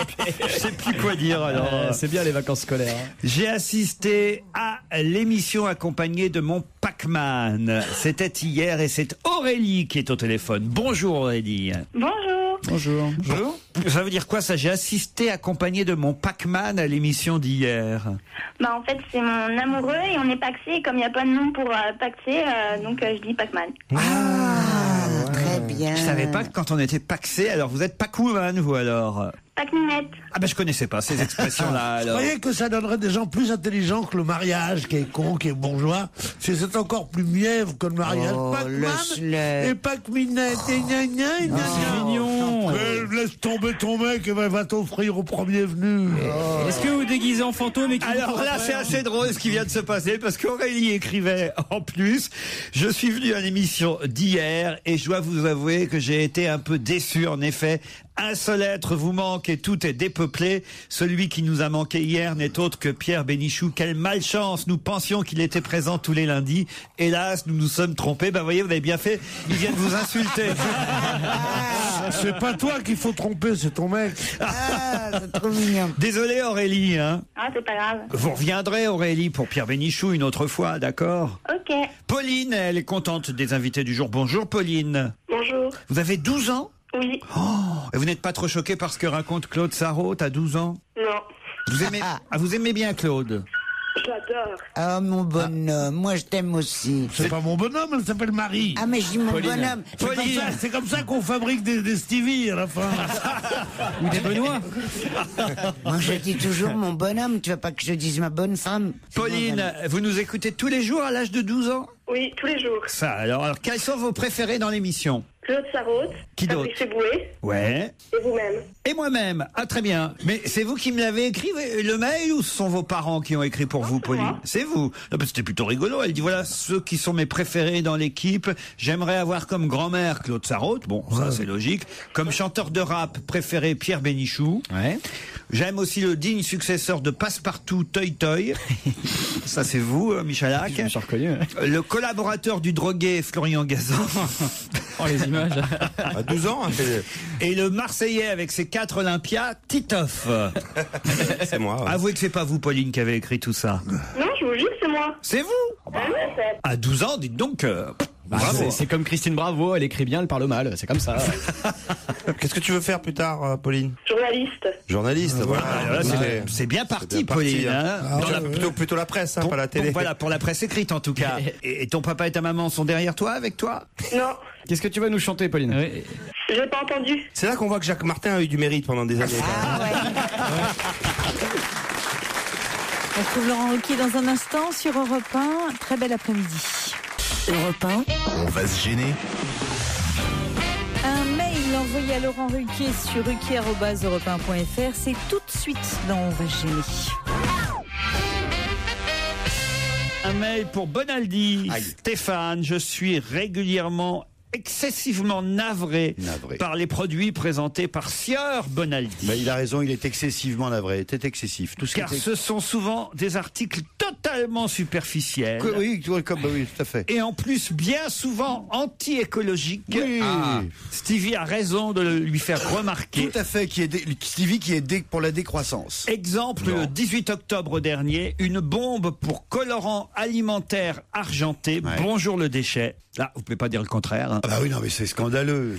sais plus quoi dire alors. C'est bien les vacances scolaires. J'ai assisté à l'émission accompagnée de mon Pac-Man. C'était hier et c'est Aurélie qui est au téléphone. Bonjour Aurélie. Bonjour. Bonjour. Bonjour. Ça veut dire quoi ça? J'ai assisté accompagné de mon Pac-Man à l'émission d'hier. Bah en fait c'est mon amoureux et on est paxé et comme il n'y a pas de nom pour paxé, donc je dis Pac-Man. Ah, très bien. Je savais pas que quand on était paxé, alors vous êtes Pac-Woman vous alors? Pac-Minette. Ah ben je connaissais pas ces expressions-là. Vous Alors. croyez que ça donnerait des gens plus intelligents que le mariage, qui est con, qui est bourgeois? C'est encore plus mièvre que le mariage. Oh, Pac-Man et Pac-Minette et gna gna gna gna. C'est mignon. Laisse tomber ton mec et va t'offrir au premier venu. Est-ce que vous déguisez en fantôme et Alors là, c'est assez drôle ce qui vient de se passer parce qu'Aurélie écrivait en plus. Je suis venu à l'émission d'hier et je dois vous avouer que j'ai été un peu déçu. En effet, un seul être vous manque et tout est dépeuplé. Celui qui nous a manqué hier n'est autre que Pierre Bénichou. Quelle malchance! Nous pensions qu'il était présent tous les lundis. Hélas, nous nous sommes trompés. Ben voyez, vous avez bien fait. Il vient de vous insulter. C'est pas toi qu'il faut tromper, c'est ton mec. Ah, c'est trop mignon. Désolé Aurélie. Hein. Ah c'est pas grave. Vous reviendrez Aurélie pour Pierre Bénichou une autre fois, d'accord? Ok. Pauline, elle est contente des invités du jour. Bonjour Pauline. Bonjour. Vous avez 12 ans? Oui. Oh, et vous n'êtes pas trop choquée par ce que raconte Claude Sarraute à 12 ans? Non. Vous aimez bien Claude? J'adore. Ah, mon bonhomme, moi je t'aime aussi. C'est pas mon bonhomme, elle s'appelle Marie. Ah, mais je dis mon bonhomme. C'est comme ça qu'on fabrique des Stevie à la fin. Ou des Benoît. Moi je dis toujours mon bonhomme, tu veux pas que je dise ma bonne femme? Pauline, vous nous écoutez tous les jours à l'âge de 12 ans? Oui, tous les jours. Ça, alors quels sont vos préférés dans l'émission? Claude Sarraute. Qui d'autre? Fabrice Eboué. Ouais. Et vous-même. Et moi-même. Ah, très bien. Mais c'est vous qui me l'avez écrit, le mail, ou ce sont vos parents qui ont écrit pour vous, Pauline? C'est vous. Non, c'était plutôt rigolo. Elle dit, voilà, ceux qui sont mes préférés dans l'équipe. J'aimerais avoir comme grand-mère Claude Sarraute. Bon, ça, c'est logique. Comme chanteur de rap préféré, Pierre Bénichou. Ouais. J'aime aussi le digne successeur de Passepartout, Toy Toy. Ça, c'est vous, Michalak. Je me suis reconnu. Ouais. Le collaborateur du drogué, Florian Gazan. Oh, les images. À 12 ans. Et le Marseillais avec ses 4 Olympias, Titoff. C'est moi. Ouais. Avouez que c'est pas vous, Pauline, qui avez écrit tout ça. Non, je vous jure, c'est moi. C'est vous? À 12 ans, dites donc. Bravo. C'est comme Christine Bravo, elle écrit bien, elle parle mal, c'est comme ça. Qu'est-ce que tu veux faire plus tard, Pauline? Journaliste. Journaliste, voilà. C'est bien parti, Pauline. Hein. Plutôt la presse, hein, pas la télé. Voilà, pour la presse écrite en tout cas. Et ton papa et ta maman sont derrière toi, avec toi? Non. Qu'est-ce que tu vas nous chanter, Pauline? Oui. J'ai pas entendu. C'est là qu'on voit que Jacques Martin a eu du mérite pendant des années. On retrouve Laurent Ruquier dans un instant sur Europe 1. Très bel après-midi. Europe 1. On va se gêner. Un mail envoyé à Laurent Ruquier sur ruquier@europe1.fr. C'est tout de suite dans On va se gêner. Un mail pour Bonaldi. Stéphane, je suis régulièrement excessivement navré par les produits présentés par Sieur Bonaldi. Bah, il a raison, il est excessivement navré. C'est excessif. Tout ce car ce sont souvent des articles totalement superficiels. Oui, tout à fait. Et en plus, bien souvent anti-écologiques. Oui. Stevie a raison de lui faire remarquer. Tout à fait, Stevie qui est pour la décroissance. Exemple, le 18 octobre dernier, une bombe pour colorant alimentaire argenté. Ouais. Bonjour le déchet. Là, vous pouvez pas dire le contraire. Hein. Ah bah oui, non, mais c'est scandaleux,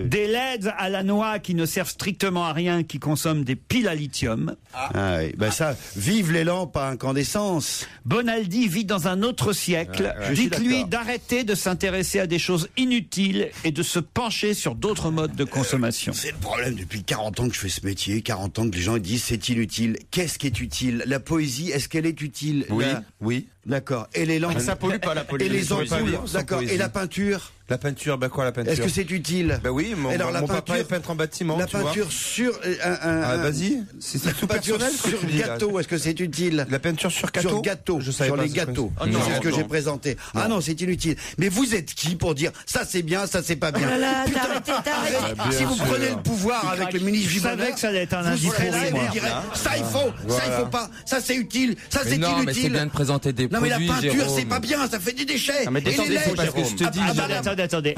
Des LED à la noix qui ne servent strictement à rien, qui consomment des piles à lithium. Ah oui, bah ça, vive les lampes à incandescence. Bonaldi vit dans un autre siècle. Dites-lui d'arrêter de s'intéresser à des choses inutiles et de se pencher sur d'autres modes de consommation. C'est le problème depuis 40 ans que je fais ce métier, 40 ans que les gens disent c'est inutile. Qu'est-ce qui est utile? La poésie, est-ce qu'elle est utile? Oui. Oui. D'accord. Et les lampes. Ça pollue pas la Et les poésie. ampoules. Sans D'accord. poésie. Et la peinture. La peinture, quoi la peinture? Est-ce que c'est utile? Oui, mon papa est peintre en bâtiment. La tu vois. peinture sur vas-y. C'est tout personnel ce que sur tu dis, là. gâteau. Est-ce que c'est utile? La peinture sur gâteau. Sur gâteau. Je savais sur pas les ça. gâteaux. Non, C'est ce que non. j'ai présenté. Ah non, c'est inutile. Mais vous êtes qui pour dire ça c'est bien, ça c'est pas bien? Oh là là, Putain, t'as arrêté. Si vous prenez le pouvoir avec le ministre du Je savais Bonheur, que ça allait être un vous indice serez là pour et moi. vous direz ça il faut, ça il faut pas, ça c'est utile, ça c'est Non, mais c'est inutile. bien de présenter des Non mais produits, la peinture Jérôme. c'est pas bien, ça fait des déchets. mais Et les descendez, lettres, parce que je te dis, Attendez.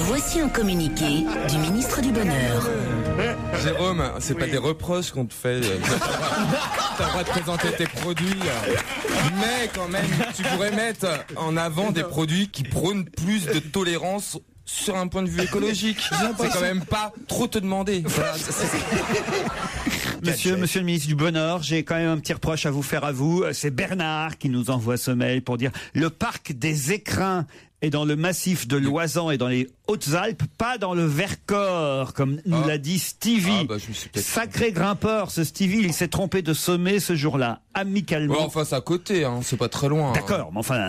Voici un communiqué du ministre du Bonheur. Jérôme, c'est pas des reproches qu'on te fait. T'as le droit de présenter tes produits. Mais quand même, tu pourrais mettre en avant des produits qui prônent plus de tolérance sur un point de vue écologique. C'est quand même pas trop te demander. Voilà, Monsieur le ministre du Bonheur, j'ai quand même un petit reproche à vous faire à vous. C'est Bernard qui nous envoie ce mail pour dire le parc des Écrins est dans le massif de l'Oisan et dans les Hautes-Alpes, pas dans le Vercors, comme nous l'a dit Stevie. je me suis peut-être- Sacré grimpeur, ce Stevie, il s'est trompé de sommet ce jour-là, amicalement. Ouais, enfin, c'est à côté, hein, c'est pas très loin. D'accord, mais enfin...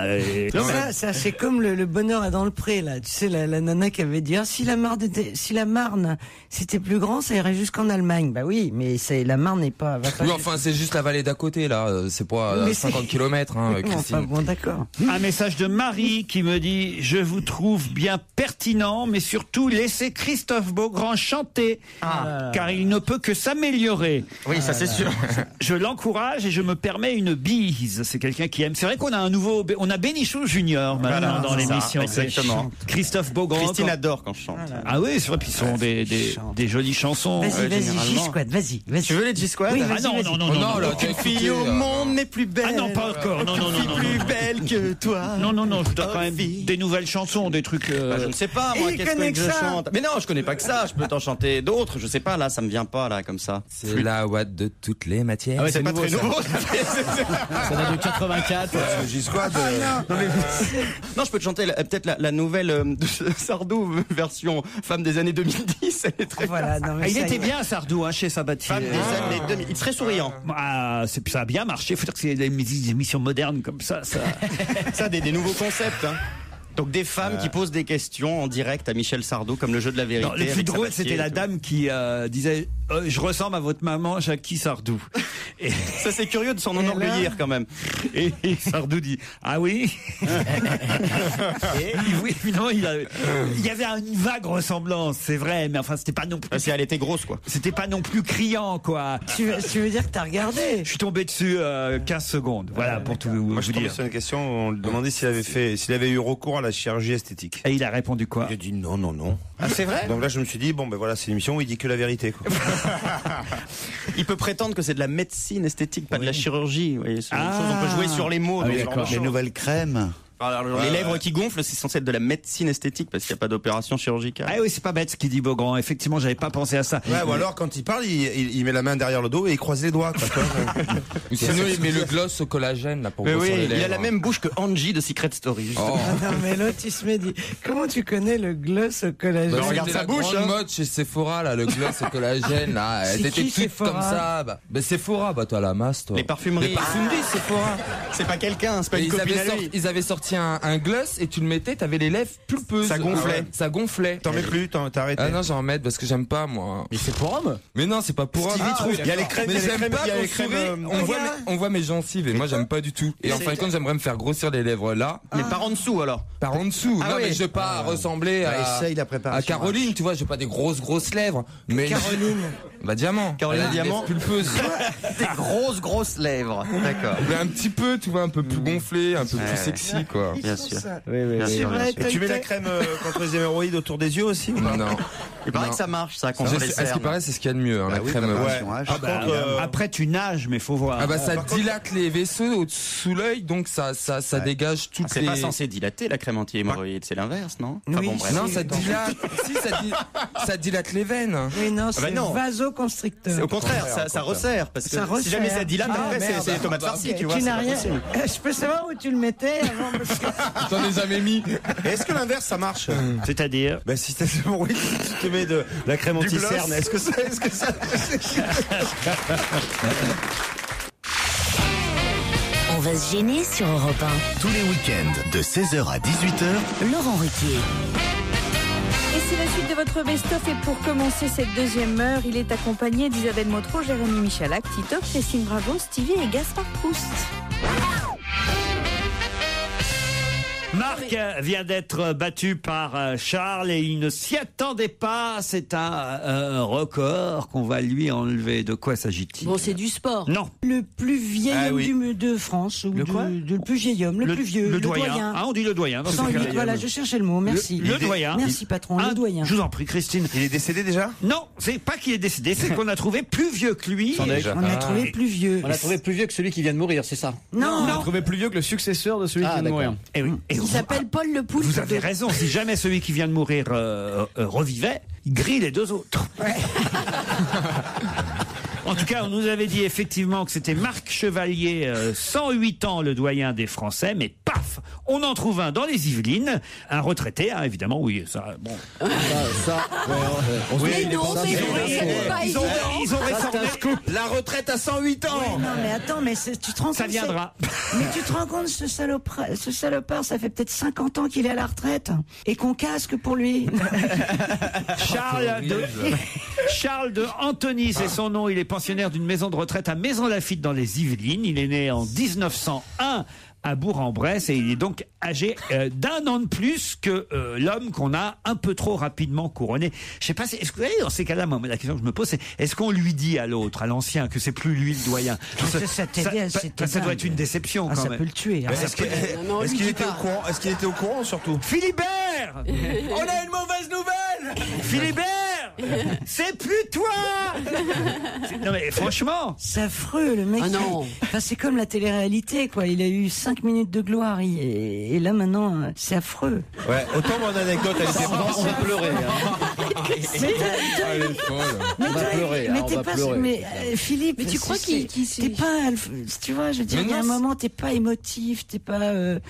Ça, c'est comme le bonheur est dans le pré, là. Tu sais, la nana qui avait dit, si la Marne, c'était plus grand, ça irait jusqu'en Allemagne. Bah oui, mais la Marne n'est pas... Oui, enfin, c'est juste la vallée d'à côté, là. C'est pas Mais 50 c'est- km, hein, Christine. Enfin, bon, d'accord. Un message de Marie qui me dit « Je vous trouve bien pertinent, mais surtout laissez Christophe Beaugrand chanter, car il ne peut que s'améliorer. » Oui, ça c'est sûr. Je l'encourage et je me permets une bise. C'est quelqu'un qui aime. C'est vrai qu'on a on a Bénichou Junior maintenant dans l'émission. Exactement. Christophe Beaugrand. Christine adore quand je chante. Ah oui, c'est vrai, puis ce sont des jolies chansons. Vas-y, généralement. G-Squad, vas-y. Tu veux les G-Squad? Oui, Ah vas-y, non, vas-y. non, non, Oh non, non, non, là, non. tu as Une fille écouté, au monde n'est plus belle. Ah non, pas encore. Non, non, non, Fille non, plus non. belle que toi. Non, non, non, je dois quand même des nouvelles chansons, des trucs... Bah, je ne sais pas, moi, Il qu'est-ce connaît que que je ça. chante. Mais non, je connais pas que ça, je peux t'en chanter d'autres, je sais pas, là, ça me vient pas, là, comme ça. C'est la Watt de toutes les matières. Ah ouais, c'est pas très nouveau. Ça date de 84. J-Squad. Non, je peux te chanter peut-être la nouvelle de Sardou, version femme des années 2010, elle est très Voilà, non, mais Ah, il ça était y est. bien, Sardou, hein, chez Sabatier. femme des années 2000. Il est très souriant. Ah, ça a bien marché. Il faut dire que c'est des émissions modernes comme ça. Ça, des nouveaux concepts, hein. Donc des femmes qui posent des questions en direct à Michel Sardou, comme le jeu de la vérité. Non, le plus avec drôle, Sabatier c'était et la tout. dame qui disait je ressemble à votre maman, Jackie Sardou. Et, Ça, c'est curieux de s'en enorgueillir quand même. et Sardou dit ah oui. Et oui, non, il y avait une vague ressemblance, c'est vrai, mais enfin c'était pas non plus. Parce qu'elle était grosse, quoi. C'était pas non plus criant, quoi. Tu veux dire que t'as regardé? Je suis tombé dessus 15 secondes. Voilà pour tout Moi, je vous suis tombé dire. sur une question. On lui demandait s'il avait eu recours à la chirurgie esthétique. Et il a répondu quoi? Il a dit non, non, non. Ah, c'est vrai? Donc là, je me suis dit bon, ben voilà, c'est une émission où il dit que la vérité, quoi. Il peut prétendre que c'est de la médecine esthétique, pas de la chirurgie. Vous voyez, c'est une chose, on peut jouer sur les mots. Ah dans oui, ce genre d'accord. de Les choses. nouvelles crèmes. Alors, les lèvres qui gonflent, c'est censé être de la médecine esthétique parce qu'il n'y a pas d'opération chirurgicale. Ah oui, c'est pas bête ce qu'il dit Beaugrand. Effectivement, j'avais pas pensé à ça. Ouais, ou alors quand il parle, il met la main derrière le dos et il croise les doigts, quoi. Ou sinon, il met le gloss au collagène, là, pour Mais oui, grossir les il a lèvres. la même bouche que Angie de Secret Story. justement. Oh. Ah non, mais l'autre, il se met dit, comment tu connais le gloss au collagène? Bah, regarde c'était sa la bouche, grande hein. mode chez Sephora, là, le gloss au collagène, là. C'est Elle était qui, toute Sephora comme ça. Bah, Sephora, bah, toi, la masse, toi. Les parfumeries. Les parfumeries, Sephora. C'est pas quelqu'un, c'est pas Et une copine à lui. ils avaient sorti un gloss et tu le mettais, t'avais les lèvres pulpeuses. Ça gonflait. Ah ouais, ça gonflait. T'en mets plus, t'as arrêté. Ah non, j'en mets parce que j'aime pas, moi. Mais c'est pour homme. Mais non, c'est pas pour homme. Il y a les crèmes, Mais il y a les j'aime crèmes, pas il y a qu'on les crèmes, sourit, on voit mes gencives et moi j'aime pas du tout. Et en fin de compte, j'aimerais me faire grossir les lèvres là. Mais par en dessous alors. Par en dessous. Ah Non, oui. mais je veux pas ressembler Essaye la à préparation. Caroline, tu vois, je veux pas des grosses lèvres. Mais Caroline. Bah, Diamant. Caroline Elle a des Diamant. lèvres pulpeuses. Des grosses lèvres. D'accord. Mais un petit peu, tu vois, un peu plus gonflé, un peu plus sexy, quoi. Bien sûr. Bien C'est sûr, vrai, bien sûr. Et tu mets la crème contre les hémorroïdes autour des yeux aussi ou pas? Non. Il paraît Non. que ça marche, ça, contre Je les sais- à ce qui cernes. paraît, c'est ce qu'il y a de mieux, hein, la oui, crème. préparation Ouais. H. Par contre, Après, tu nages, mais faut voir. Ah bah ça dilate les vaisseaux sous l'œil, donc ça dégage toutes C'est les... pas censé dilater la crème anti-hémorroïde, c'est l'inverse, non? Enfin, Oui, bon, bref. Non, ça dilate. Si, ça dilate les veines. Oui, non, c'est bah non. vasoconstricteur. C'est au contraire, ça resserre, parce que Ça si jamais resserre. ça dilate, Ah, après, merde. c'est les tomates farcies, tu vois. Tu c'est n'as pas rien. possible. Je peux savoir où tu le mettais avant parce que... J'en ai jamais mis. est-ce que l'inverse ça marche? C'est-à-dire Ben si t'as des hémorroïdes, tu te mets de la crème anti-cerne. Est-ce que ça En va se gêner sur Europe 1. Tous les week-ends de 16h à 18h, Laurent Ruquier. Et c'est la suite de votre best-of. Et pour commencer cette deuxième heure, il est accompagné d'Isabelle Motro, Jérémy Michalak, Tito, Christine Bravo, Stevie et Gaspard Proust. Marc vient d'être battu par Charles et il ne s'y attendait pas. C'est un record qu'on va lui enlever. De quoi s'agit-il? Bon, c'est du sport. Non. Le plus vieil homme de France. Ou le quoi? Le plus vieil homme, le plus vieux. Le doyen. Ah, on dit le doyen. 108, voilà, je cherchais le mot, merci. Le doyen. Merci patron, le doyen. Je vous en prie, Christine. Il est décédé déjà? Non, c'est pas qu'il est décédé, c'est qu'on a trouvé plus vieux que lui. On a trouvé plus vieux. On a trouvé plus vieux que celui qui vient de mourir, c'est ça? Non. On a trouvé plus vieux que le successeur de celui qui vient de mourir. Et oui. Il s'appelle Paul Le Poulpe. Vous avez raison, si jamais celui qui vient de mourir revivait, il grille les deux autres. Ouais. En tout cas, on nous avait dit effectivement que c'était Marc Chevalier, 108 ans, le doyen des Français, mais paf, on en trouve un dans les Yvelines, un retraité, hein, évidemment, oui, ça, bon. Ils ont réformé la retraite à 108 ans. Ouais, non, mais attends, mais tu te rends compte? Ça viendra. Mais tu te rends compte, ce salopard, ça fait peut-être 50 ans qu'il est à la retraite et qu'on casque pour lui. Charles de Antony, c'est son nom, il est pensionnaire d'une maison de retraite à Maison-Lafitte dans les Yvelines. Il est né en 1901 à Bourg-en-Bresse et il est donc âgé d'un an de plus que l'homme qu'on a un peu trop rapidement couronné. Je sais pas, est-ce que vous voyez, dans ces cas-là, moi, la question que je me pose, c'est est-ce qu'on lui dit à l'autre, à l'ancien, que c'est plus lui le doyen? Ça doit être une déception quand ça même. peut le tuer. Hein. Est-ce qu'il était au courant? Est-ce qu'il était au courant surtout? Philibert, on a une mauvaise nouvelle. Philibert, c'est plus toi. Non mais franchement, c'est affreux le mec. Ah non. Enfin, c'est comme la télé-réalité quoi. Il a eu 5 minutes de gloire et là maintenant c'est affreux. Ouais. Autant mon anecdote elle était on va pleurer. On va pleurer. Mais t'es pas. Mais Philippe. Mais tu crois qu'il t'es pas. Tu vois, je veux dire, il y a un moment t'es pas émotif, t'es pas. Je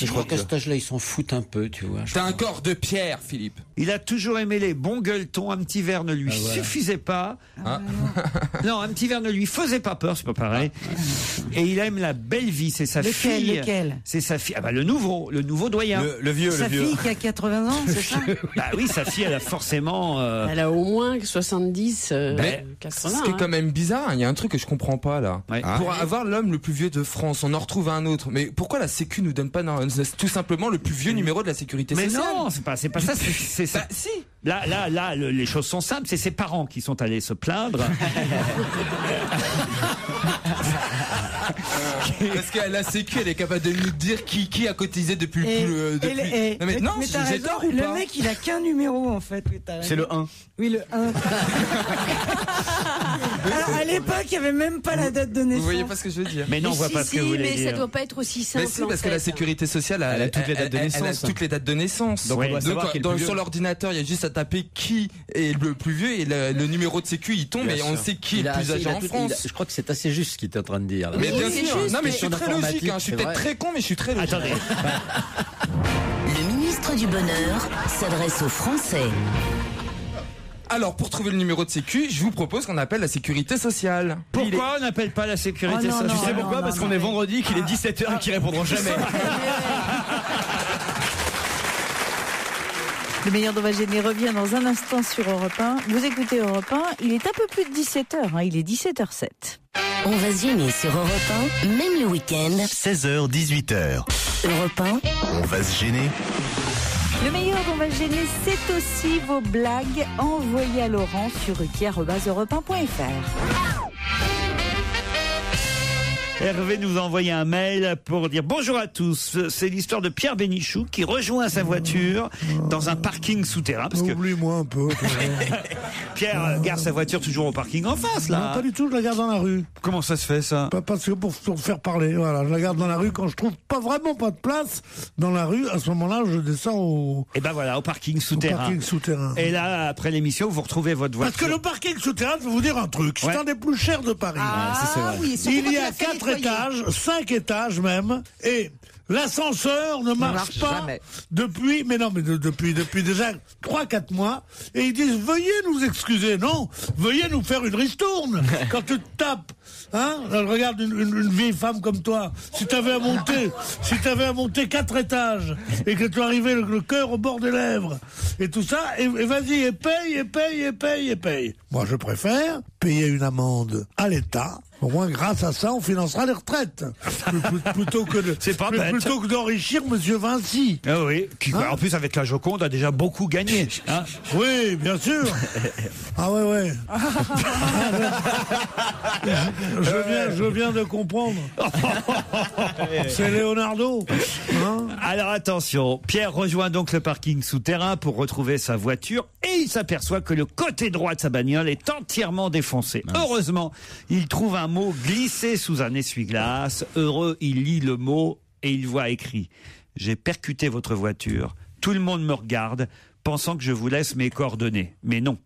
crois qu'à cet âge-là ils s'en foutent un peu, tu vois. T'as un corps de pierre, Philippe. il a toujours aimé les bons gueuletons. Un petit verre ne lui suffisait pas. Non, un petit verre ne lui faisait pas peur, c'est pas pareil. Et il aime la belle vie, c'est sa fille. Lequel? C'est sa fille. Ah bah le nouveau doyen. Le vieux, sa fille qui a 80 ans, c'est ça? Bah oui, sa fille, elle a forcément. Elle a au moins 70, 80. Ce qui est quand même bizarre, il y a un truc que je comprends pas là. Ouais. Pour avoir l'homme le plus vieux de France, on en retrouve un autre. Mais pourquoi la Sécu nous donne pas tout simplement le plus vieux numéro de la sécurité Mais sociale? non, c'est pas ça. C'est Bah, si. Là, les choses sont simples. C'est ses parents qui sont allés se plaindre. Parce que la Sécu, elle est capable de nous dire qui a cotisé depuis Non mais t'as raison, tort ou le pas? mec il a qu'un numéro en fait. C'est le 1. Oui, le 1. Alors à l'époque, il n'y avait même pas la date de naissance. Vous voyez pas ce que je veux dire? Mais non, on voit pas ce que vous voulez mais dire. ça doit pas être aussi simple. Mais si, parce que la sécurité sociale, elle a toutes les dates de naissance. Elle a toutes les dates de naissance. Donc, on doit savoir qui est le plus vieux. Sur l'ordinateur, il y a juste à taper qui est le plus vieux et le numéro de sécu il tombe et on sait qui est le plus âgé en France. Je crois que c'est assez juste ce qu'il est en train de dire. Mais bien c'est sûr. juste, Non mais mais je suis très logique. Je suis peut-être très con, mais je suis très logique. Attendez. Le ministre du Bonheur s'adresse aux Français. Alors, pour trouver le numéro de sécu, je vous propose qu'on appelle la sécurité sociale. Pourquoi on n'appelle pas la sécurité sociale? Tu sais pourquoi? Parce qu'on est vendredi, qu'il est 17h et qu'ils répondront jamais. Le meilleur d'On va gêner revient dans un instant sur Europe 1. Vous écoutez Europe 1, il est un peu plus de 17h, il est 17h07. On va se gêner sur Europe 1, même le week-end. 16h, 18h. Europe 1. On va se gêner. Le meilleur d'On va gêner, c'est aussi vos blagues envoyées à Laurent sur ruquier@europe1.fr. Hervé nous a envoyé un mail pour dire bonjour à tous. C'est l'histoire de Pierre Bénichou qui rejoint sa voiture dans un parking souterrain. Parce que oublie-moi un peu. Pierre gare sa voiture toujours au parking en face, là. Non, pas du tout, je la garde dans la rue. Comment ça se fait, ça? Parce que pour faire parler, voilà, je la garde dans la rue quand je trouve vraiment pas de place dans la rue. À ce moment-là, je descends au parking souterrain. Et là, après l'émission, vous retrouvez votre voiture. Parce que le parking souterrain, je vais vous dire un truc, c'est un des plus chers de Paris. Ah, oui, il y a 4 étages, 5 étages même, et l'ascenseur ne marche pas jamais. depuis déjà 3-4 mois, et ils disent veuillez nous excuser, non, veuillez nous faire une ristourne quand tu te tapes. Hein? Regarde une vieille femme comme toi, si t'avais à monter 4 étages et que tu arrivais le cœur au bord des lèvres et tout ça, et vas-y, et paye. Moi, je préfère payer une amende à l'État. Au moins, grâce à ça, on financera les retraites. Plutôt que d'enrichir Monsieur Vinci. Ah oui, qui, en plus, avec la Joconde, a déjà beaucoup gagné. Hein. Oui, bien sûr. Ah ouais. Je viens de comprendre. C'est Leonardo. Hein. Alors attention, Pierre rejoint donc le parking souterrain pour retrouver sa voiture et il s'aperçoit que le côté droit de sa bagnole est entièrement défoncé. Heureusement, il trouve un mot glissé sous un essuie-glace. Heureux, il lit le mot et il voit écrit « J'ai percuté votre voiture. Tout le monde me regarde, pensant que je vous laisse mes coordonnées. Mais non. »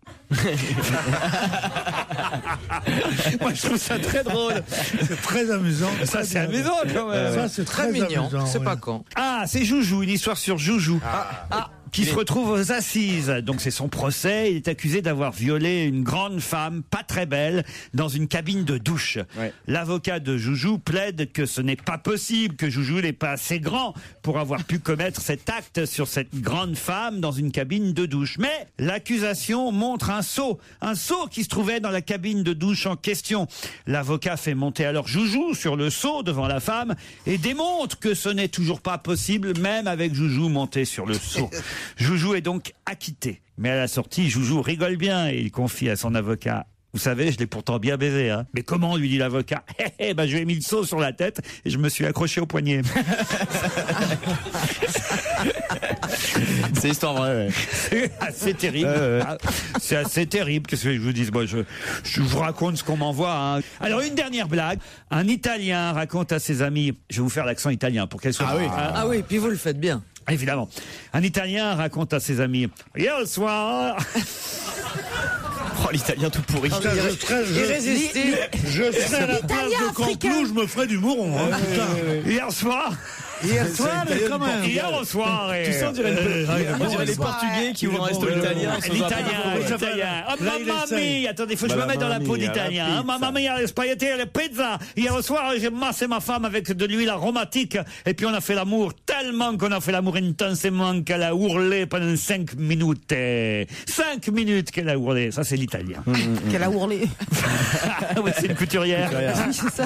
Moi, je trouve ça très drôle. C'est très amusant. Ça, c'est amusant quand même. Ça, c'est très mignon. C'est pas con. Ah, c'est Joujou, une histoire sur Joujou. Qui se retrouve aux assises. Donc c'est son procès. Il est accusé d'avoir violé une grande femme, pas très belle, dans une cabine de douche. Ouais. L'avocat de Joujou plaide que ce n'est pas possible, que Joujou n'est pas assez grand pour avoir pu commettre cet acte sur cette grande femme dans une cabine de douche. Mais l'accusation montre un seau qui se trouvait dans la cabine de douche en question. L'avocat fait monter alors Joujou sur le seau devant la femme et démontre que ce n'est toujours pas possible, même avec Joujou monté sur le seau. Joujou est donc acquitté. Mais à la sortie, Joujou rigole bien et il confie à son avocat « Vous savez, je l'ai pourtant bien baisé. Hein. » « Mais comment ?» lui dit l'avocat. « Je lui ai mis le seau sur la tête et je me suis accroché au poignet. » C'est histoire vraie. C'est assez terrible. C'est assez terrible. Qu'est-ce que je vous dis? Moi, je vous raconte ce qu'on m'envoie. Hein. Alors, une dernière blague. Un Italien raconte à ses amis... Je vais vous faire l'accent italien pour qu'elle soit... Ah oui, puis vous le faites bien. Évidemment. Un Italien raconte à ses amis « Hier soir... » Oh, l'italien tout pourri. Irrésistible. Je serais à la place de Canteloup, je me ferais du mouron. Hein, Hier soir... Hier soir, quand même. Hier au soir. Tu sens, on dirait les Portugais qui ouvrent un resto italien. L'italien. Oh, mamma mia. Attendez, il faut que je me mette dans la peau d'italien. Mamma mia, les spaghettis et les pizzas. Hier au soir, j'ai massé ma femme avec de l'huile aromatique. Et puis on a fait l'amour tellement qu'on a fait l'amour intensément qu'elle a hurlé pendant 5 minutes. 5 minutes qu'elle a hurlé. Ça, c'est l'italien. Qu'elle a hurlé. Oui, c'est une couturière. Oui, c'est ça.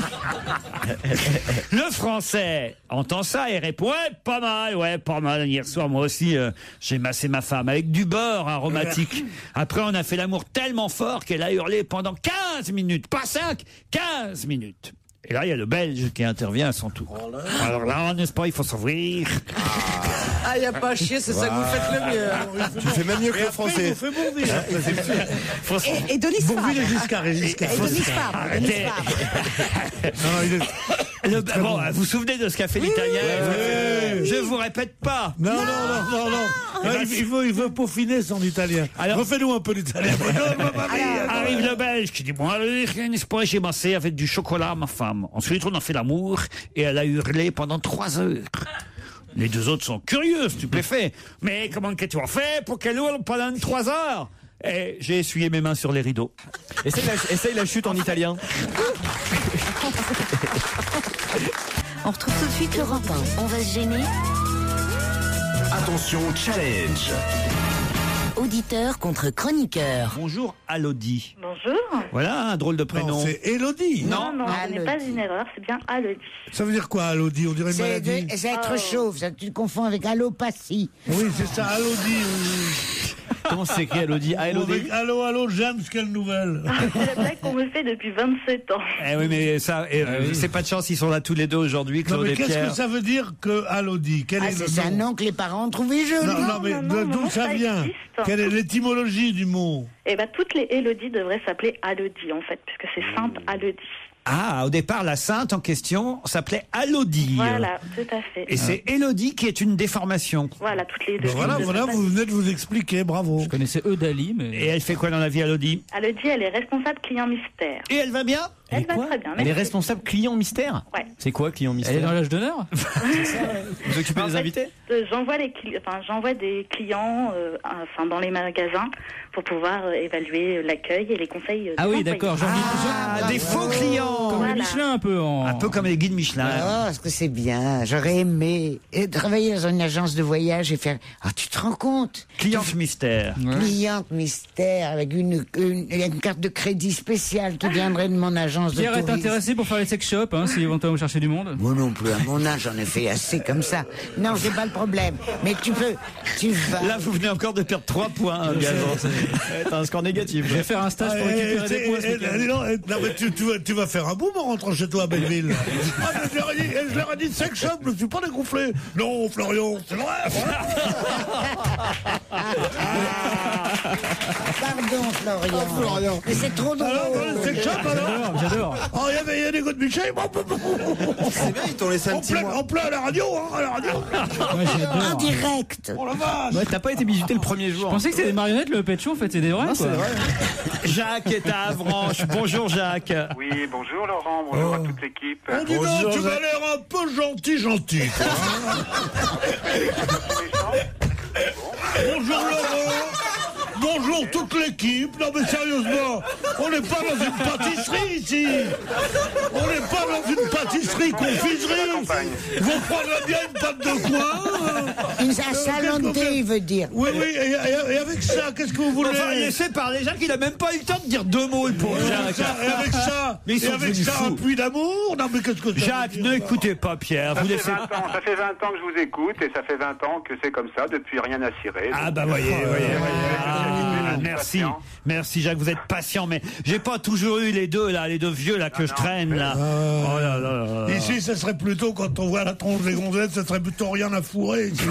Le français entend ça et répond ouais, pas mal. Hier soir, moi aussi, j'ai massé ma femme avec du beurre aromatique. Après, on a fait l'amour tellement fort qu'elle a hurlé pendant 15 minutes. Pas 5, 15 minutes. Et là, il y a le Belge qui intervient à son tour. Alors là, n'est-ce pas, il faut s'ouvrir. Ah, il n'y a pas à chier, c'est ça que vous faites le mieux. Tu fais même mieux que le français. Et Denis Fabre. Bourvil et Giscard. Et Denis Fabre. Bon, vous vous souvenez de ce qu'a fait l'Italien? Je vous répète pas. Non. Il veut peaufiner son italien. Alors, refais-nous un peu l'italien. Arrive le Belge qui dit bon, n'est-ce pas, j'ai massé avec du chocolat ma femme. Ensuite, on a fait l'amour et elle a hurlé pendant 3 heures. Les deux autres sont curieux, stupéfaits. Mais comment que tu as fait pour qu'elle hurle pendant 3 heures? Et j'ai essuyé mes mains sur les rideaux. Essaye la chute en italien. On retrouve tout de suite Laurent. On va se gêner. Attention, challenge. Auditeur contre chroniqueur. Bonjour Alodie. Bonjour. Voilà un drôle de prénom. Non, c'est Élodie. Non, ce n'est pas une erreur, c'est bien Alodie. Ça veut dire quoi, Alodie? On dirait une maladie. C'est être chauve, ça, tu te confonds avec allopathie. Oui, c'est ça, Alodie. Comment c'est écrit Alodie? Allô, James, quelle nouvelle? C'est la blague qu'on me fait depuis 27 ans. Eh oui, mais ça, c'est pas de chance, ils sont là tous les deux aujourd'hui, Claude et Pierre. Qu'est-ce que ça veut dire que Alodie? C'est un nom que les parents ont trouvé joli. Non, mais d'où ça vient? Quelle est l'étymologie du mot? Eh ben, toutes les Élodie devraient s'appeler Alodie, en fait, puisque c'est Sainte Alodie. Ah, au départ, la sainte en question s'appelait Alodie. Voilà, tout à fait. Et c'est Élodie qui est une déformation. Voilà, toutes les deux. Voilà, vous venez de vous expliquer, bravo. Je connaissais Eudali, mais... Et elle fait quoi dans la vie, Alodie? Alodie, elle est responsable client mystère. Et elle va bien? Elle va très bien. Elle est merci. responsable client mystère? Ouais. C'est quoi client mystère? Elle est dans l'âge d'honneur? Vous occupez des invités? J'envoie des clients dans les magasins pour pouvoir évaluer l'accueil et les conseils. Ah oui, d'accord. Des faux clients. Comme les Michelin, un peu. Un peu comme les guides Michelin. Oh, est-ce que c'est bien? J'aurais aimé travailler dans une agence de voyage et faire. Ah, tu te rends compte? Cliente mystère. Cliente mystère avec une carte de crédit spéciale qui viendrait de mon agence Pierre de est tourisme. intéressé pour faire les sex shops, si éventuellement vous cherchez du monde. Moi non plus, à mon âge, j'en ai fait assez comme ça. Non, c'est pas le problème. Mais tu vas. Là, vous venez encore de perdre 3 points, Gazan. T'as un score négatif. Je vais faire un stage pour récupérer des points. Non, mais tu vas faire un boom en rentrant chez toi à Belleville. Ah, mais je leur ai dit sex shop, je ne suis pas dégonflé. Non, Florian, c'est vrai. Pardon, Florian. Mais c'est trop drôle. Alors, dans le sex shop, alors. J'adore. Oh, il y a des gars de Michel. C'est bien, ils t'ont laissé un petit mois. En plein à la radio, à la radio. En direct. Oh la vache. Ouais, t'as pas été bizuté le premier jour. Je pensais que c'était des marionnettes, le pet show, en fait, c'est des vrais. Non, c'est vrai. Jacques est à Avranches. Bonjour, Jacques. Oui, bonjour Laurent, bonjour à toute l'équipe. Oh, dis donc, tu m'as l'air un peu gentil. Toi, Bonjour Laurent. Bonjour toute l'équipe. Non mais sérieusement, on n'est pas dans une pâtisserie ici. On n'est pas dans une pâtisserie confiserie. Vous prendrez bien une pâte de coin. Un salon de thé, il veut dire. Oui, et avec ça, qu'est-ce que vous voulez? Enfin, laissez parler Jacques, il n'a même pas eu le temps de dire 2 mots, le pauvre Jacques. Et avec ça, Mais ils sont devenus un fous. puits d'amour. Non mais qu'est-ce que ça Jacques, veut dire, n'écoutez pas Pierre. Ça Vous fait laissez... 20 ans, ça fait 20 ans que je vous écoute et ça fait 20 ans que c'est comme ça, depuis rien à cirer. Ah bah voyez. Merci Jacques, vous êtes patient, mais j'ai pas toujours eu les deux vieux là que je traîne là. Oh là là. Ici, ce serait plutôt, quand on voit la tronche des gonzesses, ce serait plutôt rien à fourrer. Ici.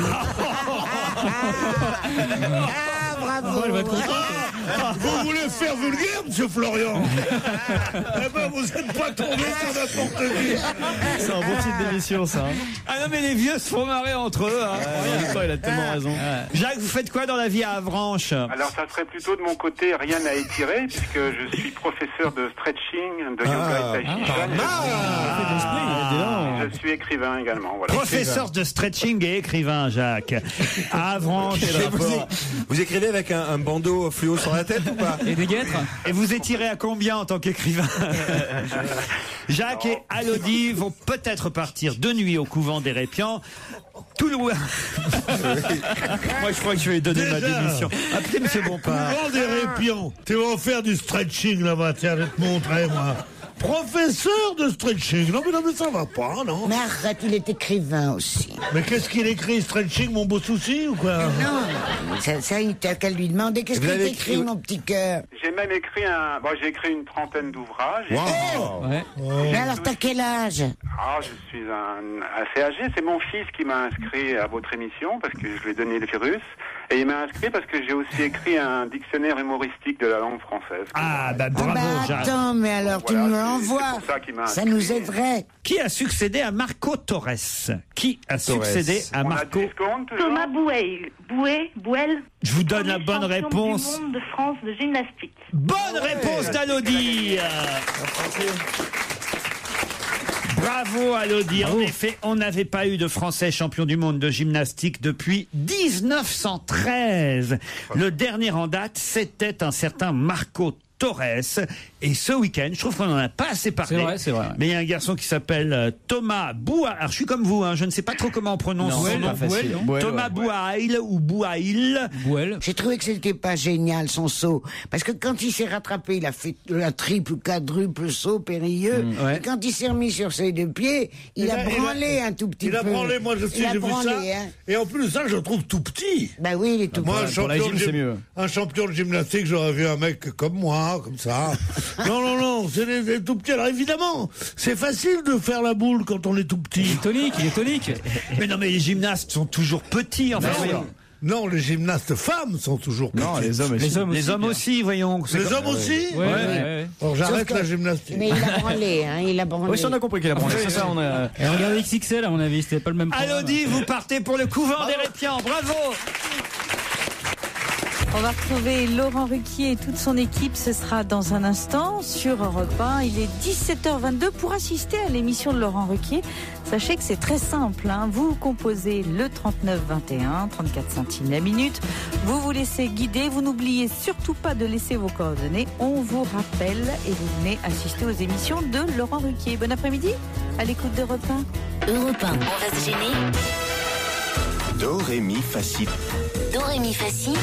Bravo. Elle va être contente. Vous voulez faire vulgaire, monsieur Florian? Eh ben, vous n'êtes pas tombé sur n'importe qui. C'est un bon titre d'émission, ça. Ah non, mais les vieux se font marrer entre eux. Il a tellement raison. Jacques, vous faites quoi dans la vie à Avranches? Alors ça serait plutôt de mon côté rien à étirer puisque je suis professeur de stretching, de yoga et tai chi chuan. Je suis écrivain également. Voilà. Professeur de stretching et écrivain, Jacques. À Avranches. Vous écrivez avec un bandeau fluo sur la tête ou pas? Et des guêtres. Et vous étirez à combien en tant qu'écrivain? Jacques et Alodie vont peut-être partir de nuit au couvent des Répians. Tout le Moi, je crois que je vais donner ma démission. Appelez monsieur Bompard. Couvent des Répians. Tu vas faire du stretching là-bas. Tiens, je vais te montrer, moi. Professeur de stretching. Non, mais ça va pas, non? Mais arrête, il est écrivain aussi. Mais qu'est-ce qu'il écrit? Stretching, mon beau souci, ou quoi? Non, ça il t'a qu'à lui demander. Qu'est-ce qu'il t'écrit, mon petit cœur? J'ai même écrit j'ai écrit une trentaine d'ouvrages. Ouais. Mais alors, t'as quel âge? Ah, je suis assez âgé. C'est mon fils qui m'a inscrit à votre émission parce que je lui ai donné le virus. Et il m'a inscrit parce que j'ai aussi écrit un dictionnaire humoristique de la langue française. Ah, bah bravo, Jacques. Attends, mais alors, tu nous l'envoies. C'est pour ça qu'il m'a Ça inscrit. nous aiderait. Qui a succédé à Marco Torres? Qui a succédé à Marco? Thomas Bouel. Je vous donne la bonne réponse. Du monde de France de gymnastique. Bonne réponse d'Alodie. Bravo Alodie. En effet, on n'avait pas eu de Français champion du monde de gymnastique depuis 1913. Le dernier en date, c'était un certain Marco Torres. Et ce week-end, je trouve qu'on n'en a pas assez parlé. C'est vrai. Mais il y a un garçon qui s'appelle Thomas Bouail. Alors je suis comme vous, je ne sais pas trop comment on prononce son nom. Thomas Bouail ou Bouail. J'ai trouvé que c'était pas génial son saut. Parce que quand il s'est rattrapé, il a fait un triple ou quadruple saut périlleux. Et quand il s'est remis sur ses deux pieds, il a branlé un tout petit peu. Il a branlé, moi j'ai vu ça. Hein. Et en plus de ça, je le trouve tout petit. Bah oui, il est tout moi, petit. Un champion de gymnastique, j'aurais vu un mec comme moi, comme ça. Non, c'est des tout petits. Alors évidemment, c'est facile de faire la boule quand on est tout petit. Il est tonique. Mais non, mais les gymnastes sont toujours petits, en fait. Non, les gymnastes femmes sont toujours petites. Non, les hommes aussi. Les hommes aussi, voyons. Les hommes aussi. Alors j'arrête la gymnastique. Mais il a branlé, hein, il a branlé. Oui, ça, on a compris qu'il a branlé. C'est ça, on a. Et regardez XXL, à mon avis, c'était pas le même programme. Elodie, vous partez pour le couvent des Répians. Bravo. On va retrouver Laurent Ruquier et toute son équipe. Ce sera dans un instant sur Europe 1. Il est 17h22. Pour assister à l'émission de Laurent Ruquier, sachez que c'est très simple. Vous composez le 3921, 34 centimes la minute. Vous vous laissez guider. Vous n'oubliez surtout pas de laisser vos coordonnées. On vous rappelle et vous venez assister aux émissions de Laurent Ruquier. Bon après-midi à l'écoute d'Europe 1. Europe 1, on va se gêner. Do, ré, mi, fa, si. Do, ré, mi, fa, si.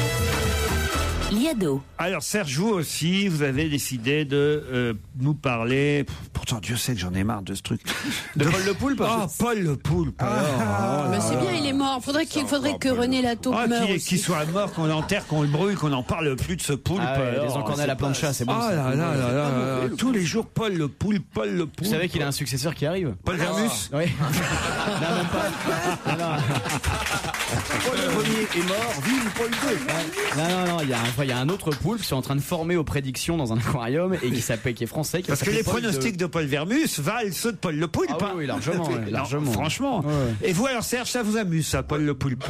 Liado. Alors Serge, vous aussi, vous avez décidé de nous parler. Pourtant, Dieu sait que j'en ai marre de ce truc. De Paul Le Poulpe. Ah, Paul Le Poulpe. Mais c'est bien, il est mort. Faudrait que René Lataupe meure aussi. Qu'il soit mort, qu'on l'enterre, qu'on le brûle, qu'on n'en parle plus de ce poulpe. Les encornés à la plancha, c'est bon. Ah là là là là. Tous les jours, Paul Le Poulpe, Paul Le Poulpe. Vous savez qu'il a un successeur qui arrive. Paul Vermus. Oui. Non, même pas. Non. Paul le premier est mort, vive Paul II. Non, il y a un autre poulpe qui est en train de former aux prédictions dans un aquarium et qui est français. Parce que les pronostics de Paul Vermus valent ceux de Paul Le Poulpe. Ah oui, largement. largement. Franchement. Ouais. Et vous alors Serge, ça vous amuse ça, Paul Le Poulpe?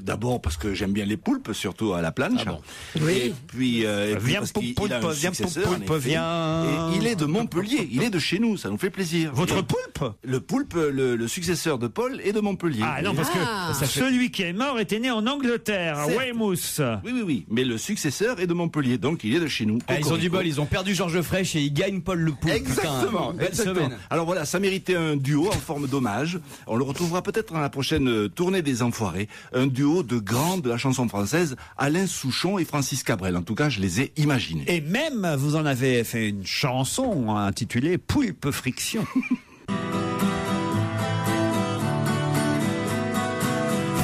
D'abord parce que j'aime bien les poulpes, surtout à la planche. Ah bon. Oui. Et puis, viens Poulpe, viens. Et il est de Montpellier, il est de chez nous, ça nous fait plaisir. Votre poulpe? Le poulpe, le successeur de Paul est de Montpellier. Ah non, parce que celui qui est mort était né en Angleterre, à Weymouth. Oui, mais le successeur est de Montpellier, donc il est de chez nous. Ils ont du bol, ils ont perdu Georges Frêche et ils gagnent Paul Le Poulpe. Exactement. Belle semaine. Alors voilà, ça méritait un duo en forme d'hommage. On le retrouvera peut-être dans la prochaine tournée des Enfoirés. Un duo de grands de la chanson française, Alain Souchon et Francis Cabrel. En tout cas, je les ai imaginés. Et même, vous en avez fait une chanson intitulée Poulpe Friction.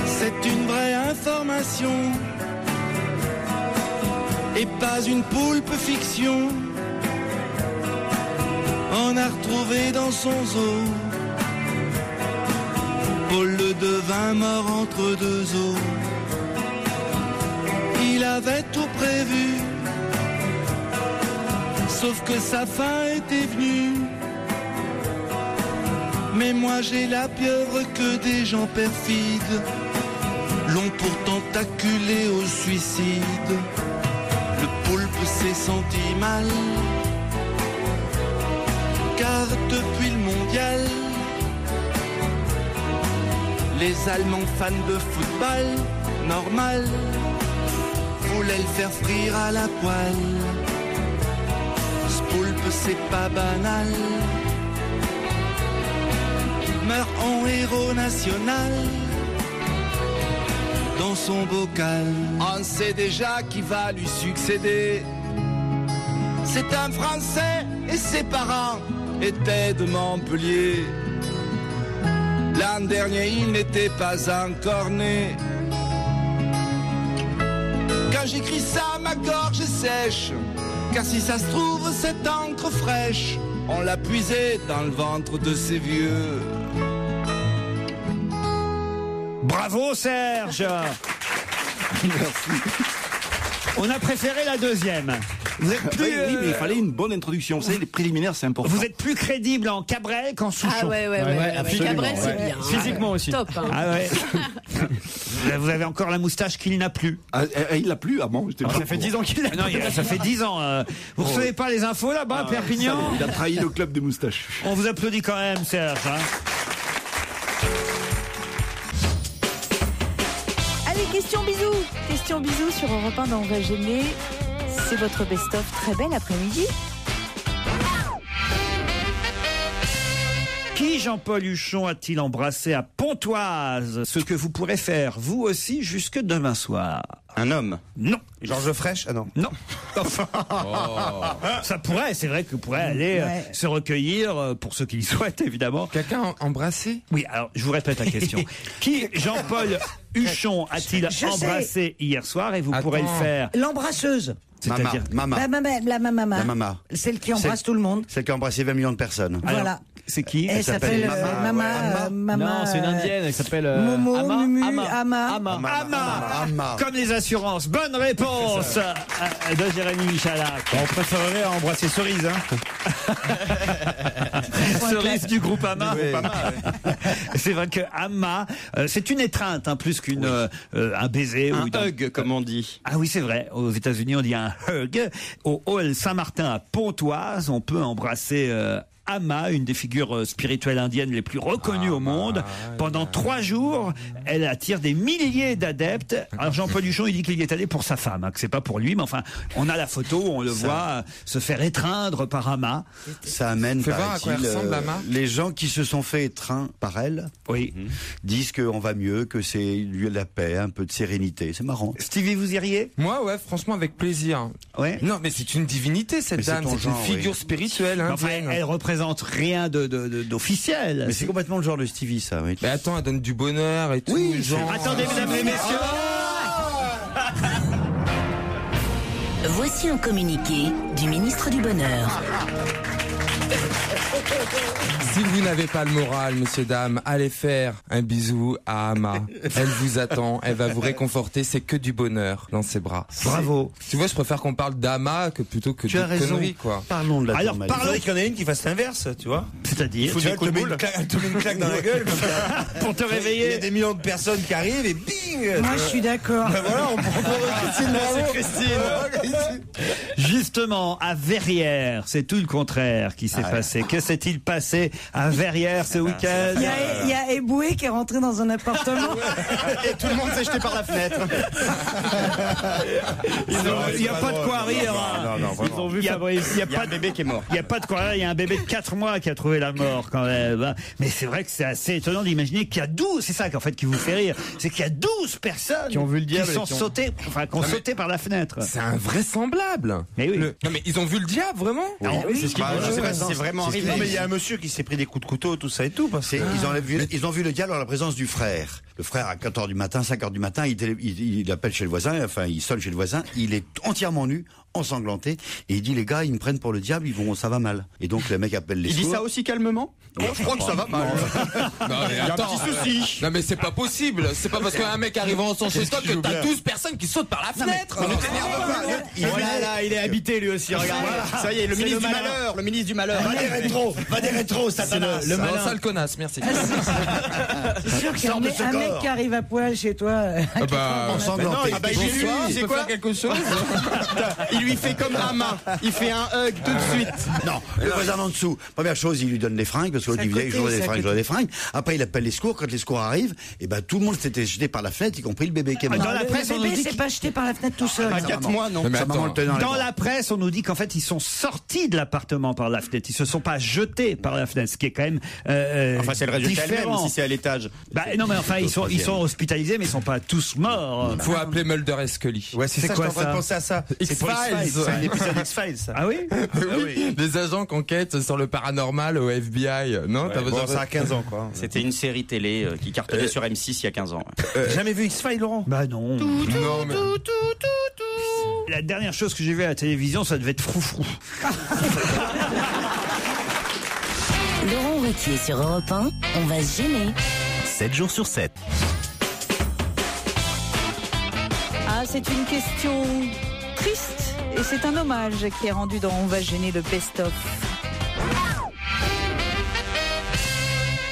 C'est une vraie information et pas une poulpe fiction. On a retrouvé dans son zoo Paul le devin mort entre deux eaux. Il avait tout prévu, sauf que sa fin était venue. Mais moi j'ai la pieuvre que des gens perfides l'ont pourtant acculé au suicide. Le poulpe s'est senti mal, car depuis le mondial, les Allemands fans de football, normal, voulaient le faire frire à la poêle. Ce poulpe c'est pas banal, meurt en héros national dans son bocal. On sait déjà qui va lui succéder. C'est un Français et ses parents étaient de Montpellier. L'an dernier, il n'était pas encore né. Quand j'écris ça, ma gorge est sèche, car si ça se trouve, cette encre fraîche, on l'a puisée dans le ventre de ces vieux. Bravo Serge. Merci. On a préféré la deuxième. Vous êtes plus, oui, mais il fallait une bonne introduction. Vous savez, les préliminaires, c'est important. Vous êtes plus crédible en Cabrel qu'en Souchon. Ah ouais. Cabrel, c'est bien. Physiquement aussi. Top. Hein. Ah ouais. Vous avez encore la moustache qu'il n'a plus. Il l'a plus, bon. Ça fait 10 ans qu'il l'a. Non, ça fait 10 ans. Vous recevez pas les infos là-bas, à Perpignan? Il a trahi le club des moustaches. On vous applaudit quand même, Serge. Allez, question bisous sur Europe 1 dans On va gêner. C'est votre best-of. Très bel après-midi. Qui Jean-Paul Huchon a-t-il embrassé à Pontoise? Ce que vous pourrez faire, vous aussi, jusque demain soir. Un homme? Non. Georges Frêche? Ah non. Non. Ça pourrait, c'est vrai que vous pourrez aller se recueillir, pour ceux qui le souhaitent, évidemment. Quelqu'un embrassé? Oui, alors, je vous répète la question. Qui Jean-Paul Huchon a-t-il embrassé hier soir? Et vous pourrez le faire. L'embrasseuse. C'est-à-dire Mama. La mama. La mama. Celle qui embrasse tout le monde. Celle qui a embrassé 20 millions de personnes. Voilà. C'est qui? Elle s'appelle Mama. Non, c'est une indienne, elle s'appelle Momo, Mumu, Ama. Ama. Comme les assurances. Bonne réponse de Jérémy Michalak. On préférerait embrasser Cerise, hein. Cerise du groupe Ama. Oui. C'est vrai que Ama, c'est une étreinte, hein, plus qu'une un baiser Un ou hug, comme on dit. Ah oui, c'est vrai. Aux États-Unis, on dit un hug. Au hall Saint-Martin à Pontoise, on peut embrasser Ama, une des figures spirituelles indiennes les plus reconnues au monde. Pendant 3 jours, elle attire des milliers d'adeptes. Alors Jean-Paul Duchon, il dit qu'il y est allé pour sa femme, hein, que c'est pas pour lui, mais enfin, on a la photo où on le voit se faire étreindre par Ama. Ça amène, Fais voir à quoi elle ressemble, Ama. les gens qui se sont fait étreindre par elle, disent qu'on va mieux, que c'est lieu de la paix, un peu de sérénité. C'est marrant. Stevie, vous iriez? Moi, ouais, franchement, avec plaisir. Ouais. Non, mais c'est une divinité, cette Mais c'est dame. ton C'est une genre, figure oui. spirituelle, Enfin, indienne. elle représente rien d'officiel. Mais c'est complètement le genre de Stevie, ça. Oui. Mais attends, elle donne du bonheur et tout. Oui, genre... Attendez, mesdames et messieurs. Voici un communiqué du ministre du Bonheur. Si vous n'avez pas le moral, messieurs, dames, allez faire un bisou à Ama. Elle vous attend, elle va vous réconforter, c'est que du bonheur dans ses bras. Bravo. Tu vois, je préfère qu'on parle d'Ama que plutôt que Tu as de raison. conneries, quoi. Parlons de la Alors, tourmaline. Il faudrait qu'il y en ait une qui fasse l'inverse, tu vois. C'est-à-dire Tu vois, elle te met une claque dans la gueule. comme ça. pour te Il y a réveiller. des millions de personnes qui arrivent et bing. Moi, je suis d'accord. Ben voilà, on prend Christine. Justement, à Verrières, c'est tout le contraire qui s'est passé. Que s'est-il passé à Verrières ce week-end? Il y a Eboué qui est rentré dans un appartement. Et tout le monde s'est jeté par la fenêtre. Il n'y a pas de quoi rire. hein. Ils ont vu Il y a- Fabrice. il y a Il y a pas un de- bébé qui est mort. Il n'y a pas de quoi rire. Il y a un bébé de 4 mois qui a trouvé la mort quand même. hein. Mais c'est vrai que c'est assez étonnant d'imaginer qu'il y a 12, c'est ça qu'en fait qui vous fait rire, c'est qu'il y a 12 personnes Qui ont vu le diable qui et sont qui ont- sautées, enfin qui ont Non, mais- sauté par la fenêtre. C'est invraisemblable. Mais oui. Non, mais ils ont vu le diable, vraiment? C'est ce qui Je sais pas si c'est vraiment arrivé. Non, mais il y a un monsieur qui s'est pris des coups de couteau, tout ça et tout. Parce que... Ils ont vu le diable en la présence du frère. Le frère, à 4h du matin, 5h du matin, il appelle chez le voisin, enfin, il sonne chez le voisin, il est entièrement nu, ensanglanté, et il dit, les gars, ils me prennent pour le diable, ça va mal. Et donc, le mec appelle les Il dit secours. ça aussi calmement? Je crois que ça va mal. Non, mais Il y a un attends. petit souci. Non, mais c'est pas possible. C'est pas parce qu'un mec arrive en chez toi que t'as 12 personnes qui sautent par la fenêtre. Ne t'énerve pas. Oh là là, il est habité lui aussi, regarde. Ça y est, le ministre du malheur, le ministre du malheur. Va des rétros, Satanas. Le Non, malin. sale connasse, merci. C'est sûr qu'il y a un mec qui arrive à poil chez toi. Ah bah, Ensanglanté. Ah bah, j'ai lu, il c'est peut quoi faire quelque chose. Il lui fait comme Ama. Il fait un hug tout de suite. Non, le voisin en dessous. Première chose, il lui donne des fringues, parce que l'autre, C'est à il disait, côté, je voudrais c'est à des fringues, je côté. voudrais des fringues. Après, il appelle les secours. Quand les secours arrivent, et ben, tout le monde s'était jeté par la fenêtre, y compris le bébé qui est mort. Dans la presse, on Le nous bébé dit s'est pas jeté par la fenêtre tout seul. À 4 mois, non. Non, mais Sa maman attends. le tenait dans les Dans bras. la presse, on nous dit qu'en fait, ils sont sortis de l'appartement par la fenêtre. Ils se sont pas jetés par la fenêtre, ce qui est quand même Enfin, c'est le résultat elle-même différent. si c'est à l'étage. Bah, non, mais enfin, ils sont hospitalisés, mais ils sont pas tous morts. Faut appeler Mulder et Scully. Ouais, c'est C'est ça, quoi, je suis en train ça de penser à ça. C'est pour X-Files. X-Files. C'est un épisode X-Files, ça. Ah oui? Oui, des agents qui enquêtent sur le paranormal au FBI. Non, t'as Bon, besoin ça a 15 ans, quoi. C'était une série télé qui cartonnait sur M6 il y a 15 ans. Jamais vu X-Files, Laurent? Bah non. Non, mais... La dernière chose que j'ai vue à la télévision, ça devait être Froufrou. Laurent Ruquier sur Europe 1, on va se gêner. 7 jours sur 7. Ah, c'est une question triste et c'est un hommage qui est rendu dans On va gêner le best-of.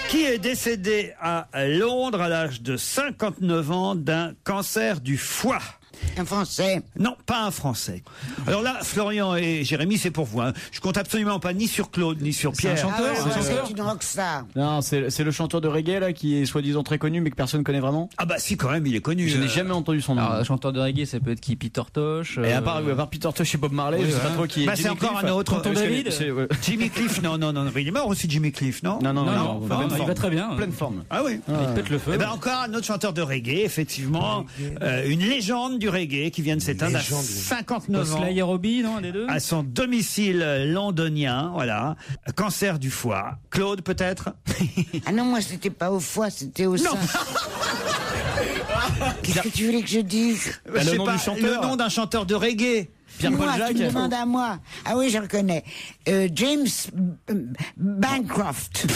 Qui est décédé à Londres à l'âge de 59 ans d'un cancer du foie. Un Français. Non, pas un Français. Alors là, Florian et Jérémy, c'est pour vous. hein. Je compte absolument pas ni sur Claude, ni sur Pierre. chanteur, Ah ouais, c'est un chanteur. c'est une rockstar. Non, c'est le chanteur de reggae là qui est soi-disant très connu mais que personne connaît vraiment. Ah bah si, quand même, il est connu. Je n'ai jamais entendu son nom. Alors, chanteur de reggae, ça peut être qui? Peter Tosh. Et à part Peter Tosh et Bob Marley, je sais pas trop qui est. Bah, c'est Jimmy encore Cliff. un autre. Tonton David. Jimmy Cliff, non. Il est mort aussi, Jimmy Cliff, non? Non, il va très bien. Pleine forme. Ah oui. Il pète le feu. Eh ben encore un autre chanteur de reggae, effectivement. Une légende du reggae qui vient de s'éteindre à 59 ans. Sly et Robbie, non, un des deux? À son domicile londonien, voilà. Cancer du foie. Claude, peut-être? Ah non, moi, c'était pas au foie, c'était au sein. Qu'est-ce que tu voulais que je dise Je sais nom pas, du chanteur. le nom d'un chanteur de reggae. Moi, tu me demandes à moi. Ah oui, je reconnais. James Bancroft.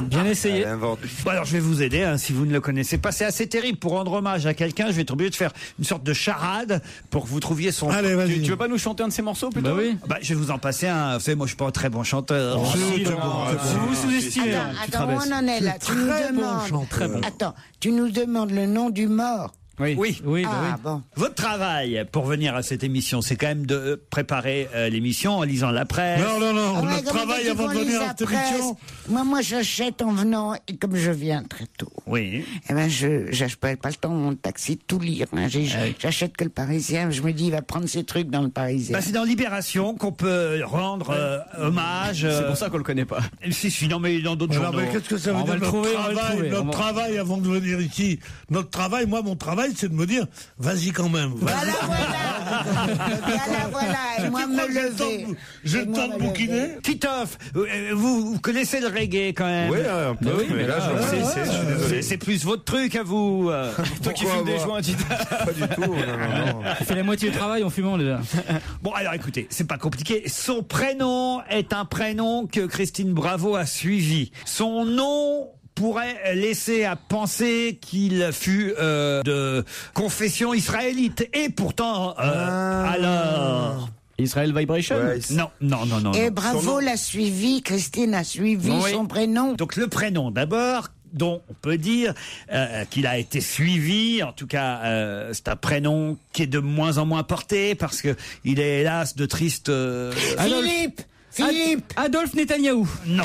Bien essayé. Bon, alors je vais vous aider hein, si vous ne le connaissez pas. C'est assez terrible pour rendre hommage à quelqu'un. Je vais être obligé de faire une sorte de charade pour que vous trouviez son. Allez, vas-y. Tu veux pas nous chanter un de ses morceaux plutôt? Bah oui. Bah, je vais vous en passer un. Vous savez, moi je suis pas un très bon chanteur. Vous sous-estimez. Attends, où on en est là? Tu nous demandes. Attends, tu nous demandes le nom du mort. Oui. Ah, bon. Votre travail pour venir à cette émission, c'est quand même de préparer l'émission en lisant la presse. Non. Ah ouais, Notre travail avant de venir à cette émission. Moi, j'achète en venant, et comme je viens très tôt. Oui. Eh ben, je pas le temps, mon taxi, de tout lire. Hein. J'achète que le Parisien. Je me dis, il va prendre ses trucs dans le Parisien. Bah, c'est dans Libération qu'on peut rendre hommage. C'est pour ça qu'on le connaît pas. Si, non, mais dans d'autres journaux. Mais qu'est-ce que ça veut dire notre travail avant de venir ici? Notre travail, mon travail, c'est de me dire, vas-y quand même. Voilà. Et moi, me lever. J'ai le temps de bouquiner. Titoff, vous connaissez le reggae quand même? Oui, un peu. Oui, mais là, je suis désolé. C'est plus votre truc à vous. Toi qui fumes des joints, Titoff. Pas du tout. Non. On fait la moitié du travail en fumant déjà. Bon, alors écoutez, c'est pas compliqué. Son prénom est un prénom que Christine Bravo a suivi. Son nom pourrait laisser à penser qu'il fut de confession israélite. Et pourtant, alors... Israel Vibration? Non. Et Bravo l'a suivi, Christine a suivi son prénom. Donc le prénom d'abord, dont on peut dire qu'il a été suivi. En tout cas, c'est un prénom qui est de moins en moins porté parce que il est hélas de triste... Philippe Adolphe Netanyahou. Non.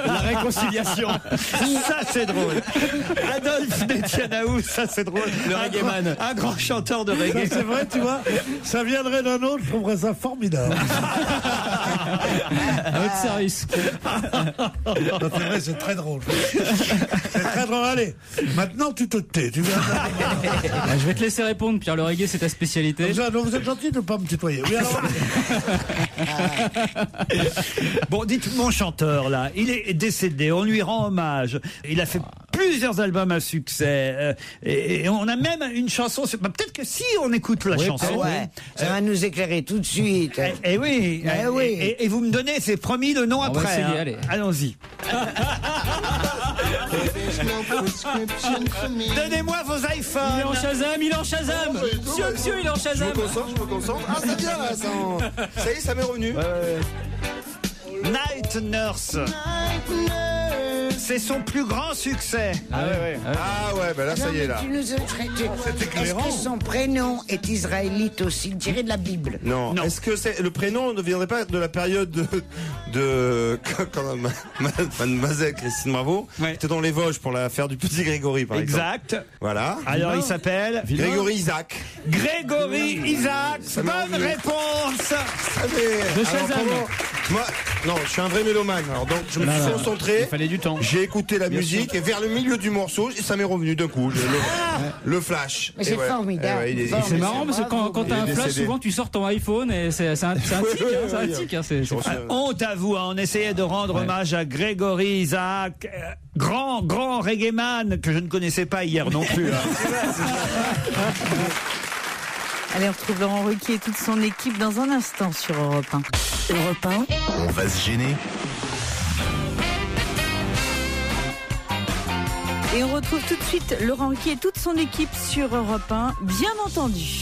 La réconciliation. Ça, c'est drôle. Adolphe Netanyahou, ça, c'est drôle. Le reggaeman. Un grand chanteur de reggae. C'est vrai, tu vois. Ça viendrait d'un autre, je trouverais ça formidable. À votre service. C'est vrai, c'est très drôle. C'est très drôle. Allez, maintenant, tu te tais. Tu viens. Je vais te laisser répondre, Pierre. Le reggae, c'est ta spécialité. Vous êtes gentil de ne pas me tutoyer. Oui, alors... Bon, dites, mon chanteur, là, il est décédé, on lui rend hommage. Il a fait plusieurs albums à succès. Et on a même une chanson. Peut-être que si on écoute la chanson. Ça va nous éclairer tout de suite. Et oui. Et vous me donnez, c'est promis, le nom après. Allez. Allons-y. Donnez-moi vos iPhones. Il est en Shazam. Monsieur, il est en Shazam. Je me concentre. Ah, c'est bien là, ça y est, ça m'est revenu. Night Nurse. C'est son plus grand succès. Ah ouais, bah là, ça y est, là. Est-ce que son prénom est israélite aussi, tiré de la Bible? Non. Est-ce que le prénom ne viendrait pas de la période de quand mademoiselle Christine Bravo était dans les Vosges pour l'affaire du petit Grégory, par exemple. Exact. Voilà. Alors, il s'appelle Grégory Isaac. Grégory Isaac. Bonne réponse. De Shazam. Moi, non, je suis un vrai mélomane. Alors donc, je me suis concentré. Il fallait du temps. J'ai écouté la musique et vers le milieu du morceau, ça m'est revenu d'un coup. Le flash. Mais c'est formidable. C'est marrant parce que quand t'as un flash, souvent tu sors ton iPhone et c'est un tic. Honte à vous, on essayait de rendre hommage à Grégory Isaac, grand reggaeman que je ne connaissais pas hier non plus. Allez, on retrouve Laurent Ruquier et toute son équipe dans un instant sur Europe 1. Europe 1. On va se gêner. Et on retrouve tout de suite Laurent Ruquier et toute son équipe sur Europe 1, bien entendu.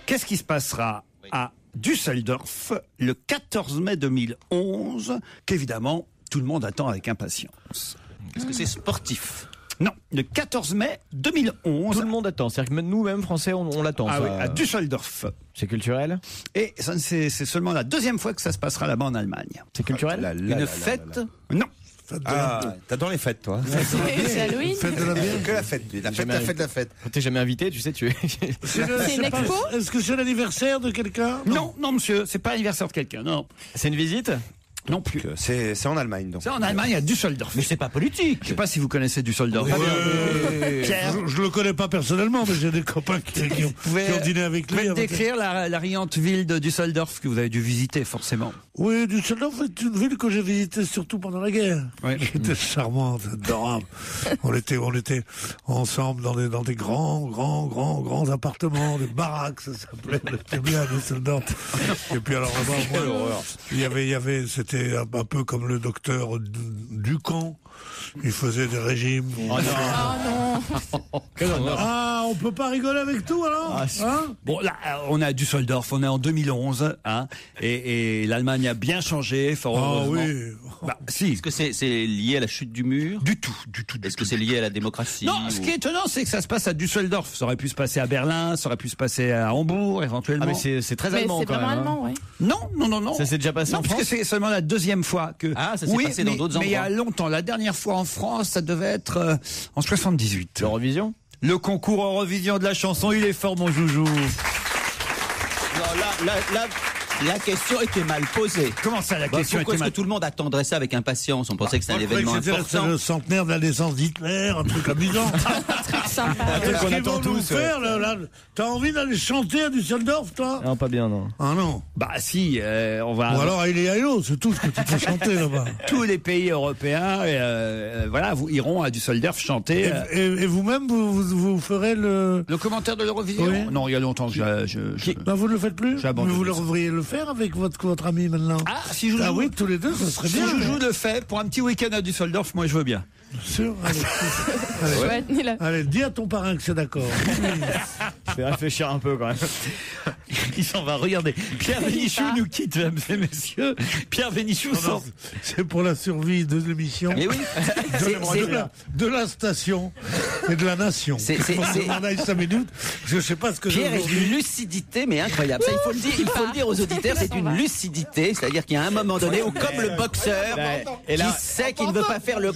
Qu'est-ce qui se passera à Düsseldorf le 14 mai 2011, qu'évidemment tout le monde attend avec impatience? Est-ce que c'est sportif? Non, le 14 mai 2011. Tout le monde attend, c'est-à-dire que nous-mêmes, Français, on l'attend. Ah oui, à Düsseldorf. C'est culturel? Et c'est seulement la deuxième fois que ça se passera là-bas en Allemagne. C'est culturel? Une fête? Non. T'adores les fêtes, toi. C'est Halloween. Que la fête. La fête. T'es jamais invité, tu sais, tu es. C'est une expo? Est-ce que c'est l'anniversaire de quelqu'un? Non, monsieur, c'est pas l'anniversaire de quelqu'un, non. C'est une visite? Non plus. C'est en Allemagne, donc. C'est en Allemagne, à Düsseldorf. Mais c'est pas politique. Je sais pas si vous connaissez Düsseldorf. Pierre. Je le connais pas personnellement, mais j'ai des copains qui ont dîné avec lui. Vous pouvez décrire la riante ville de Düsseldorf que vous avez dû visiter, forcément. Oui, Düsseldorf est une ville que j'ai visitée surtout pendant la guerre. Ouais. Qui était charmante, adorable. on était ensemble dans des grands appartements, des baraques, ça s'appelait. C'était bien Düsseldorf. Et puis alors là-bas, il y avait, c'était un peu comme le docteur Ducamp. Il faisait des régimes. Oh non. Ah, on peut pas rigoler avec tout alors, hein? Bon, là, on est à Düsseldorf, on est en 2011, hein, et l'Allemagne a bien changé, fort heureusement. Ah oui. Bah, si. Est-ce que c'est lié à la chute du mur? Du tout. Est-ce que c'est lié à la démocratie? Non, ce qui est étonnant, c'est que ça se passe à Düsseldorf. Ça aurait pu se passer à Berlin, ça aurait pu se passer à Hambourg, éventuellement. Ah, mais c'est très allemand c'est quand même. vraiment allemand, ouais. Non. Ça s'est déjà passé en parce que France? c'est seulement la deuxième fois que. Ah, ça s'est passé dans d'autres Mais il y a endroits. longtemps. La dernière fois en France, ça devait être en 78. L'Eurovision? Le concours Eurovision de la chanson, il est fort, mon joujou. Non, la question était mal posée. Comment ça, la question pourquoi était est-ce mal que tout le monde attendrait ça avec impatience? On pensait que c'était un événement important. C'était le centenaire de la naissance d'Hitler, un truc amusant. Un truc sympa. Un truc qu'on attend tous. Faire, là, t'as envie d'aller chanter à Düsseldorf, toi? Non, pas bien, non. Ah non. Bah si, on va. Ou alors à Hello, c'est tout ce que tu peux chanter là-bas. Tous les pays européens, voilà, vous iront à Düsseldorf chanter. Et vous-même, vous ferez le commentaire de l'Eurovision? Oui. Non, il y a longtemps que Ben, vous ne le faites plus? J'ai abandonné Mais vous ça. devriez le faire avec votre ami maintenant. Ah, si Joujou. Ah oui, tous les deux, ça serait Si bien. Joujou le fait pour un petit week-end à Düsseldorf, moi je veux bien. Sûr. Allez, dis à ton parrain que c'est d'accord. Je vais réfléchir un peu quand même. Il s'en va, regardez. Pierre Bénichou nous quitte, mesdames et messieurs. Pierre Bénichou sort. C'est pour la survie de l'émission. Mais oui. De la station et de la nation. On en a 5 minutes. Je sais pas ce que Pierre est d'une lucidité, mais incroyable. Ça, il faut le dire aux auditeurs, c'est une lucidité. C'est-à-dire qu'il y a un moment donné où, comme le boxeur, qui sait qu'il ne veut pas faire le...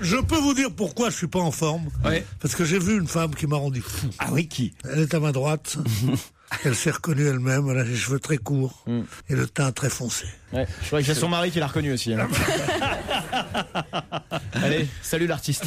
Je peux vous dire pourquoi je suis pas en forme. Ouais. Parce que j'ai vu une femme qui m'a rendu fou. Ah oui, qui? Elle est à ma droite. Elle s'est reconnue elle-même. Elle a les cheveux très courts et le teint très foncé. Ouais, je crois que j'ai son mari qui l'a reconnu aussi. Hein. Allez, salut l'artiste.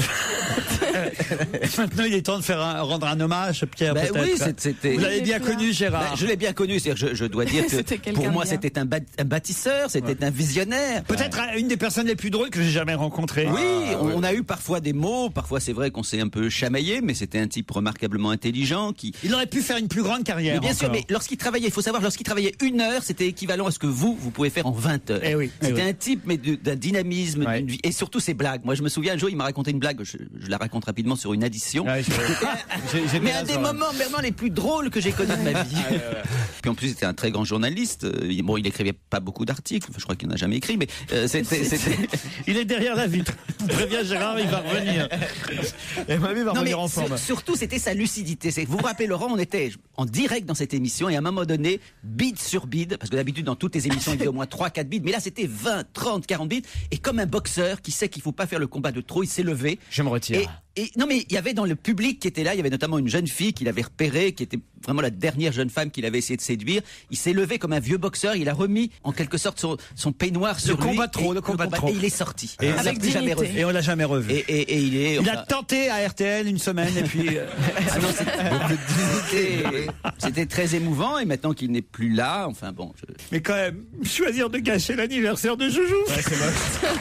Maintenant, il est temps de rendre un hommage, Pierre. Ben peut-être. oui, c'était. Vous l'avez bien connu, Gérard. Ben, je l'ai bien connu. C'est-à-dire, je dois dire que pour moi, c'était un bâtisseur, c'était un visionnaire. Peut-être une des personnes les plus drôles que j'ai jamais rencontrées. Oui, on a eu parfois des mots, parfois c'est vrai qu'on s'est un peu chamaillé, mais c'était un type remarquablement intelligent qui. Il aurait pu faire une plus grande carrière. Mais bien sûr, encore. mais lorsqu'il travaillait, il faut savoir, lorsqu'il travaillait 1 heure, c'était équivalent à ce que vous pouvez faire en 20 heures. Eh oui, c'était un type, mais d'un dynamisme, d'une vie, et surtout ses blagues. Moi, je me souviens un jour, il m'a raconté une blague, je la raconte rapidement sur une addition. Ouais, mais un des moments vraiment les plus drôles que j'ai connus de ma vie. Puis en plus, c'était un très grand journaliste. Bon, il écrivait pas beaucoup d'articles. Enfin, je crois qu'il n'en a jamais écrit, mais c'était. Il est derrière la vitre. Préviens Gérard, il va revenir. Et mamie va revenir en forme. Surtout, c'était sa lucidité. Vous vous rappelez, Laurent, on était en direct dans cette émission et à un moment donné, bide sur bide, parce que d'habitude, dans toutes les émissions, il y avait au moins 3-4 bides, mais là, c'était 20, 30, 40 bides. Et comme un boxeur qui sait qu'il faut pas faire le combat de trop, il s'est levé. Je me retire. Et non, mais il y avait dans le public qui était là, il y avait notamment une jeune fille qu'il avait repérée, qui était vraiment la dernière jeune femme qu'il avait essayé de séduire. Il s'est levé comme un vieux boxeur, il a remis en quelque sorte son peignoir sur lui. Le combat trop. Et il est sorti. Et, avec dignité. Et on l'a jamais revu. Et il a tenté à RTL une semaine et puis. Ah non, c'était très émouvant et maintenant qu'il n'est plus là, enfin bon. Mais quand même, choisir de gâcher l'anniversaire de Joujou. Ouais, c'est moche.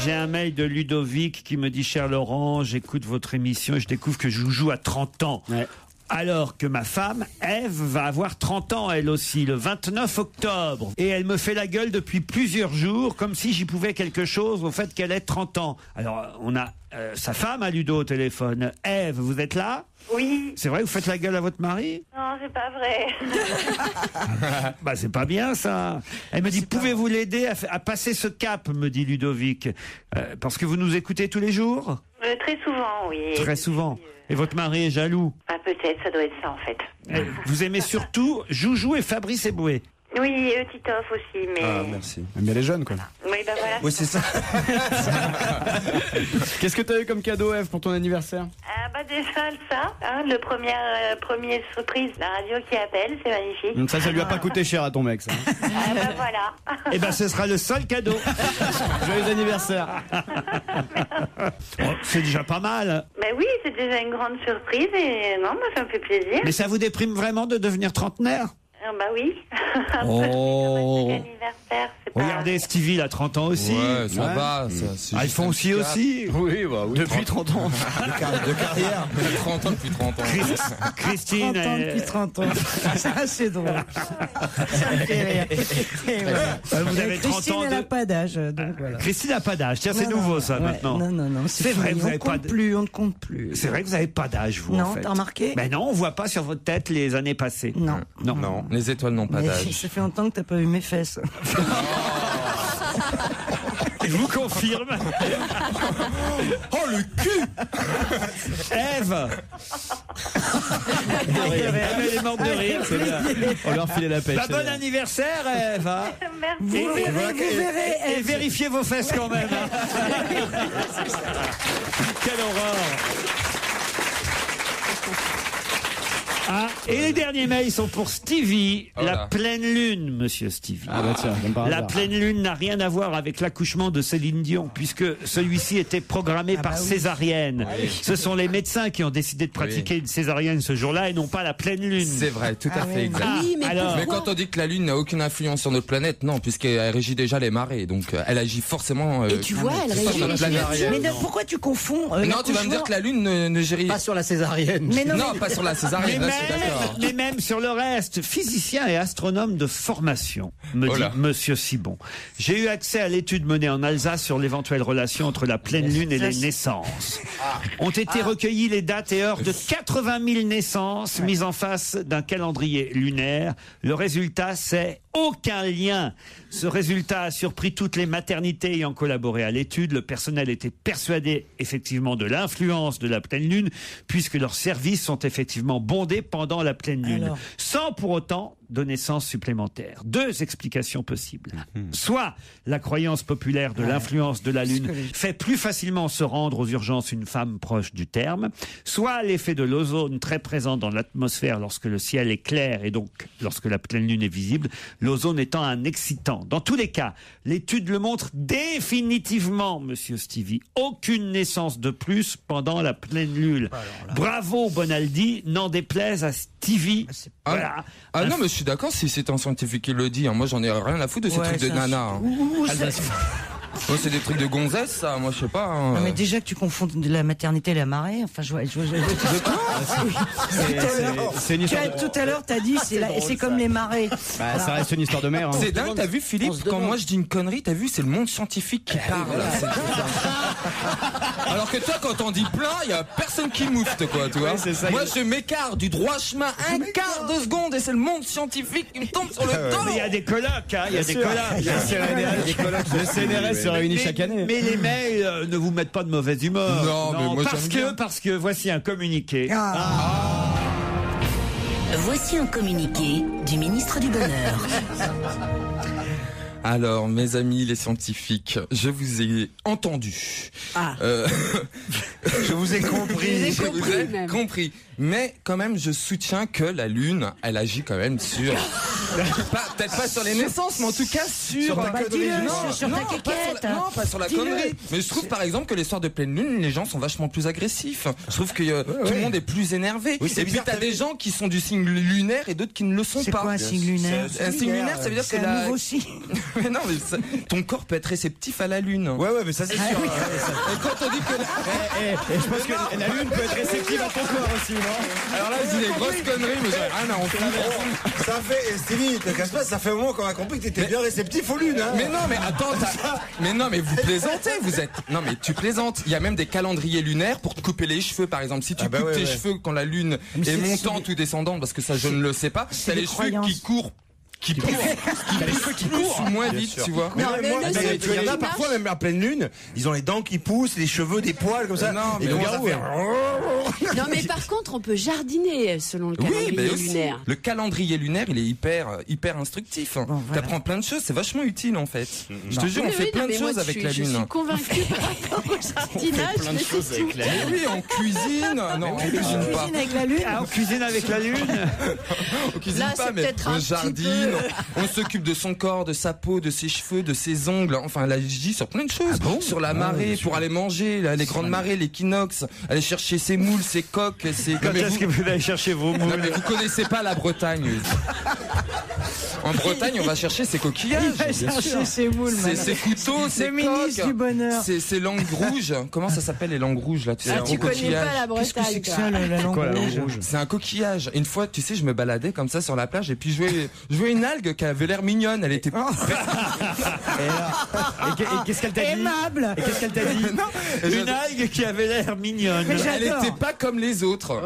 J'ai un mail de Ludovic qui me dit: cher Laurent, j'écoute votre émission et je découvre que Joujou a 30 ans. Ouais. Alors que ma femme, Ève, va avoir 30 ans elle aussi, le 29 octobre. Et elle me fait la gueule depuis plusieurs jours, comme si j'y pouvais quelque chose au fait qu'elle ait 30 ans. Alors, on a sa femme à Ludo au téléphone. Ève, vous êtes là ? Oui. C'est vrai, vous faites la gueule à votre mari ? Non, c'est pas vrai. Bah, c'est pas bien, ça. Elle me dit: pouvez-vous l'aider à passer ce cap, me dit Ludovic. Parce que vous nous écoutez tous les jours ? Très souvent, oui. Très souvent. Et votre mari est jaloux ? Ah, peut-être, ça doit être ça, en fait. Vous aimez surtout Joujou et Fabrice Eboué. Oui, Titoff aussi, mais... Ah, merci. Mais elle est jeune, quoi. Oui, bah voilà. Oui, c'est ça. Qu'est-ce que t'as eu comme cadeau, Eve, pour ton anniversaire? Bah déjà, ça, hein, le premier surprise, la radio qui appelle, c'est magnifique. Ça lui a pas coûté cher à ton mec, ça. Bah voilà. Eh ben, ce sera le seul cadeau. Joyeux anniversaire. Oh, c'est déjà pas mal. Bah oui, c'est déjà une grande surprise et non, moi ça me fait plaisir. Mais ça vous déprime vraiment de devenir trentenaire? Bah oui. Oh. Anniversaire, c'est pas... Regardez, Stevie, il a 30 ans aussi. Ouais, ça va. Ça, Alphonse aussi. Oui, bah oui. Depuis 30 ans. De carrière. 30 ans depuis 30 ans. Christine. 30 ans depuis 30 ans. Ça, c'est drôle. Ça me fait rire. Vous avez 30 Christine, ans. elle n'a pas d'âge. Donc voilà. Christine n'a pas d'âge. Tiens, c'est Non, nouveau non, ça ouais, maintenant. Non. C'est vrai, vous n'avez pas. On ne compte plus. C'est vrai que vous n'avez pas d'âge, vous. Non, en fait. t'as remarqué? Ben non, on voit pas sur votre tête les années passées. Non. Non. Les étoiles n'ont pas Mais d'âge. ça fait longtemps que t'as pas vu mes fesses. Je vous confirme. Oh, le cul. Ève. Elle est morte de rire, c'est bien. On leur filait la pêche. Bon anniversaire, Ève. Hein. Merci. Et vérifiez vos fesses quand même. Hein. Quelle horreur. Ah, et les derniers mails sont pour Stevie. Oh là. La pleine lune, monsieur Stevie. Ah bah tiens, comme par La hasard. pleine lune n'a rien à voir avec l'accouchement de Céline Dion, puisque celui-ci était programmé par césarienne. Ce sont les médecins qui ont décidé de pratiquer une césarienne ce jour-là et non pas la pleine lune. C'est vrai, tout à fait exact. Oui, mais alors, Mais quand on dit que la Lune n'a aucune influence sur notre planète, non, puisqu'elle régit déjà les marées, donc elle agit forcément. Et tu vois, elle sur régit notre les planète. Mais pourquoi tu confonds Non, tu vas me dire que la Lune ne gère Pas sur la césarienne. Mais non, pas sur la césarienne. Là, je suis d'accord. mais même sur le reste, physicien et astronome de formation, me Oh dit là. monsieur Sibon. J'ai eu accès à l'étude menée en Alsace sur l'éventuelle relation entre la pleine lune et les naissances. Ont été recueillies les dates et heures de 80 000 naissances mises en face d'un calendrier lunaire. Le résultat, c'est aucun lien. Ce résultat a surpris toutes les maternités ayant collaboré à l'étude. Le personnel était persuadé effectivement de l'influence de la pleine lune, puisque leurs services sont effectivement bondés pendant la pleine lune, Alors. sans pour autant donner sens supplémentaire. Deux explications possibles. Soit la croyance populaire de l'influence de la lune fait plus facilement se rendre aux urgences une femme proche du terme, soit l'effet de l'ozone très présent dans l'atmosphère lorsque le ciel est clair et donc lorsque la pleine lune est visible, l'ozone étant un excitant. Dans tous les cas, l'étude le montre définitivement, monsieur Stevie. Aucune naissance de plus pendant la pleine lune. Bravo, Bonaldi, n'en déplaise à Stevie. Voilà. Ah non, mais je suis d'accord si c'est un scientifique qui le dit. Hein. Moi, j'en ai rien à foutre de ces trucs de nana. Hein. Moi, c'est des trucs de gonzesse, ça. Moi, je sais pas. Hein. Non, mais déjà que tu confonds la maternité et la marée, enfin, C'est une histoire de... tout à l'heure, t'as dit, c'est comme les marées. Bah, ça reste une histoire de mer. Hein. C'est dingue, t'as vu, Philippe, quand moi je dis une connerie, t'as vu, c'est le monde scientifique qui parle. Alors que toi, quand on dit plein, il y a personne qui moufte, quoi, tu vois. Ouais, c'est ça, moi, je m'écarte du droit chemin un quart de seconde et c'est le monde scientifique qui me tombe sur le dos. Mais il y a des colloques, hein, il y a des colloques. Le CNRS se réunit chaque année. Mais les mails ne vous mettent pas de mauvaise humeur. Non, mais moi, j'aime bien. parce que voici un communiqué. Voici un communiqué du ministre du Bonheur. Alors, mes amis les scientifiques, je vous ai entendu. Je vous ai compris. Je vous ai compris. Mais quand même, je soutiens que la Lune, elle agit quand même sur... Peut-être pas sur les naissances, mais en tout cas sur... ta quéquette. Non, pas sur la connerie. Mais je trouve par exemple que les soirs de pleine lune, les gens sont vachement plus agressifs. Je trouve que tout le monde est plus énervé. Oui, et puis t'as des gens qui sont du signe lunaire et d'autres qui ne le sont pas. C'est quoi un signe lunaire? Un signe lunaire, ça veut dire que c'est un nouveau signe. Mais non, mais ton corps peut être réceptif à la Lune. Ouais, mais ça c'est sûr. Et quand on dit que Et je pense que la Lune peut être réceptive à ton corps aussi, non? alors là, je dis des grosses conneries, mais j'ai rien à en foutre. Ça fait, Stevie, te casse pas, ça fait un moment qu'on a compris que t'étais bien réceptif aux lunes. Hein. Mais non, mais attends, mais non, mais vous plaisantez, vous êtes. Non, mais tu plaisantes. Il y a même des calendriers lunaires pour te couper les cheveux, par exemple. Si tu coupes tes cheveux quand la lune est montante ou descendante, parce que ça, je ne le sais pas, t'as les cheveux qui courent qui poussent moins vite, tu vois. Il y en a parfois même à pleine lune, ils ont les dents qui poussent, les cheveux, des poils comme ça. Et le garou. Non, mais par contre, on peut jardiner selon le calendrier lunaire. Le calendrier lunaire, il est hyper instructif. T'apprends plein de choses, c'est vachement utile en fait. Je te jure, on fait plein de choses avec la lune. Je suis convaincue par rapport au jardinage. Plein de choses avec la lune. Oui, on cuisine. Non, on cuisine pas. Avec la lune. On cuisine avec la lune. On cuisine pas, mais on jardine. On s'occupe de son corps, de sa peau, de ses cheveux, de ses ongles. Enfin, elle agit sur plein de choses. Sur la marée, pour aller manger, les grandes marées, l'équinoxe, aller chercher ses moules, ses coques, ses... Quand est-ce que vous allez chercher vos moules? Non, mais vous connaissez pas la Bretagne. En Bretagne, on va chercher ses coquillages. Il va chercher ses moules, ses couteaux, ses coques. Le ministre du bonheur. Ses langues rouges. Comment ça s'appelle les langues rouges là? Tu connais pas la Bretagne. Qu'est-ce que c'est que ça, la langue rouge? C'est un coquillage. Une fois, tu sais, je me baladais comme ça sur la plage et puis je voyais une algue qui avait l'air mignonne. Elle était. Et qu'est-ce qu'elle t'a dit? Aimable. Et qu'est-ce qu'elle t'a dit? Une algue qui avait l'air mignonne. Elle était pas comme les autres.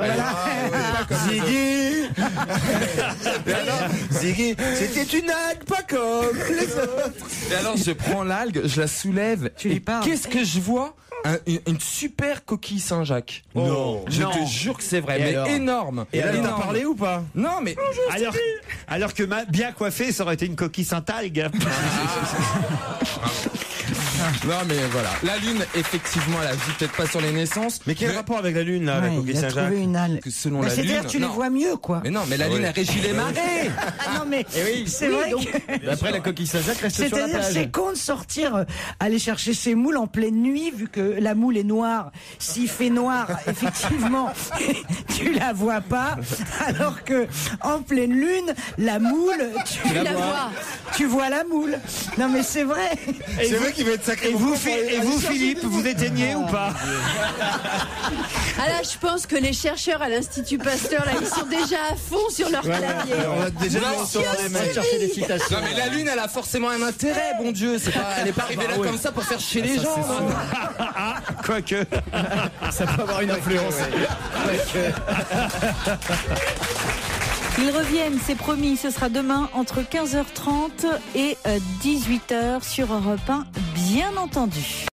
Ziggy. Ziggy, c'était une algue pas comme les autres. Et alors je prends l'algue, je la soulève. Et qu'est-ce que je vois? Une super coquille Saint-Jacques. Non. Je te jure que c'est vrai, Et mais alors énorme. Et elle t'a parlé ou pas? Non, mais alors que bien coiffé, ça aurait été une coquille Saint-Algue. Non mais voilà, la lune effectivement elle agit peut-être pas sur les naissances. Mais quel rapport avec la lune là, la coquille Saint-Jacques? Il a trouvé une algue. Selon la lune, c'est-à-dire tu les vois mieux quoi. Mais non, mais la lune elle régit les marées. Non mais c'est vrai que Après la coquille Saint-Jacques reste sur la c'est-à-dire plage. c'est con de sortir aller chercher ses moules en pleine nuit vu que la moule est noire. S'il fait noir, effectivement, tu la vois pas, alors que en pleine lune, la moule, tu la vois. Tu vois la moule. Non mais c'est vrai. C'est vrai qu'il va être sacré. Et vous, Philippe, vous éteignez ou pas? Ah là, je pense que les chercheurs à l'Institut Pasteur, là, ils sont déjà à fond sur leur clavier. On a déjà chercher des citations. Non mais la lune elle a forcément un intérêt, bon Dieu, elle est pas arrivée là comme ça pour faire chier les gens. Quoique. Ça peut avoir une influence. Ils reviennent, c'est promis, ce sera demain entre 15h30 et 18h sur Europe 1, bien entendu.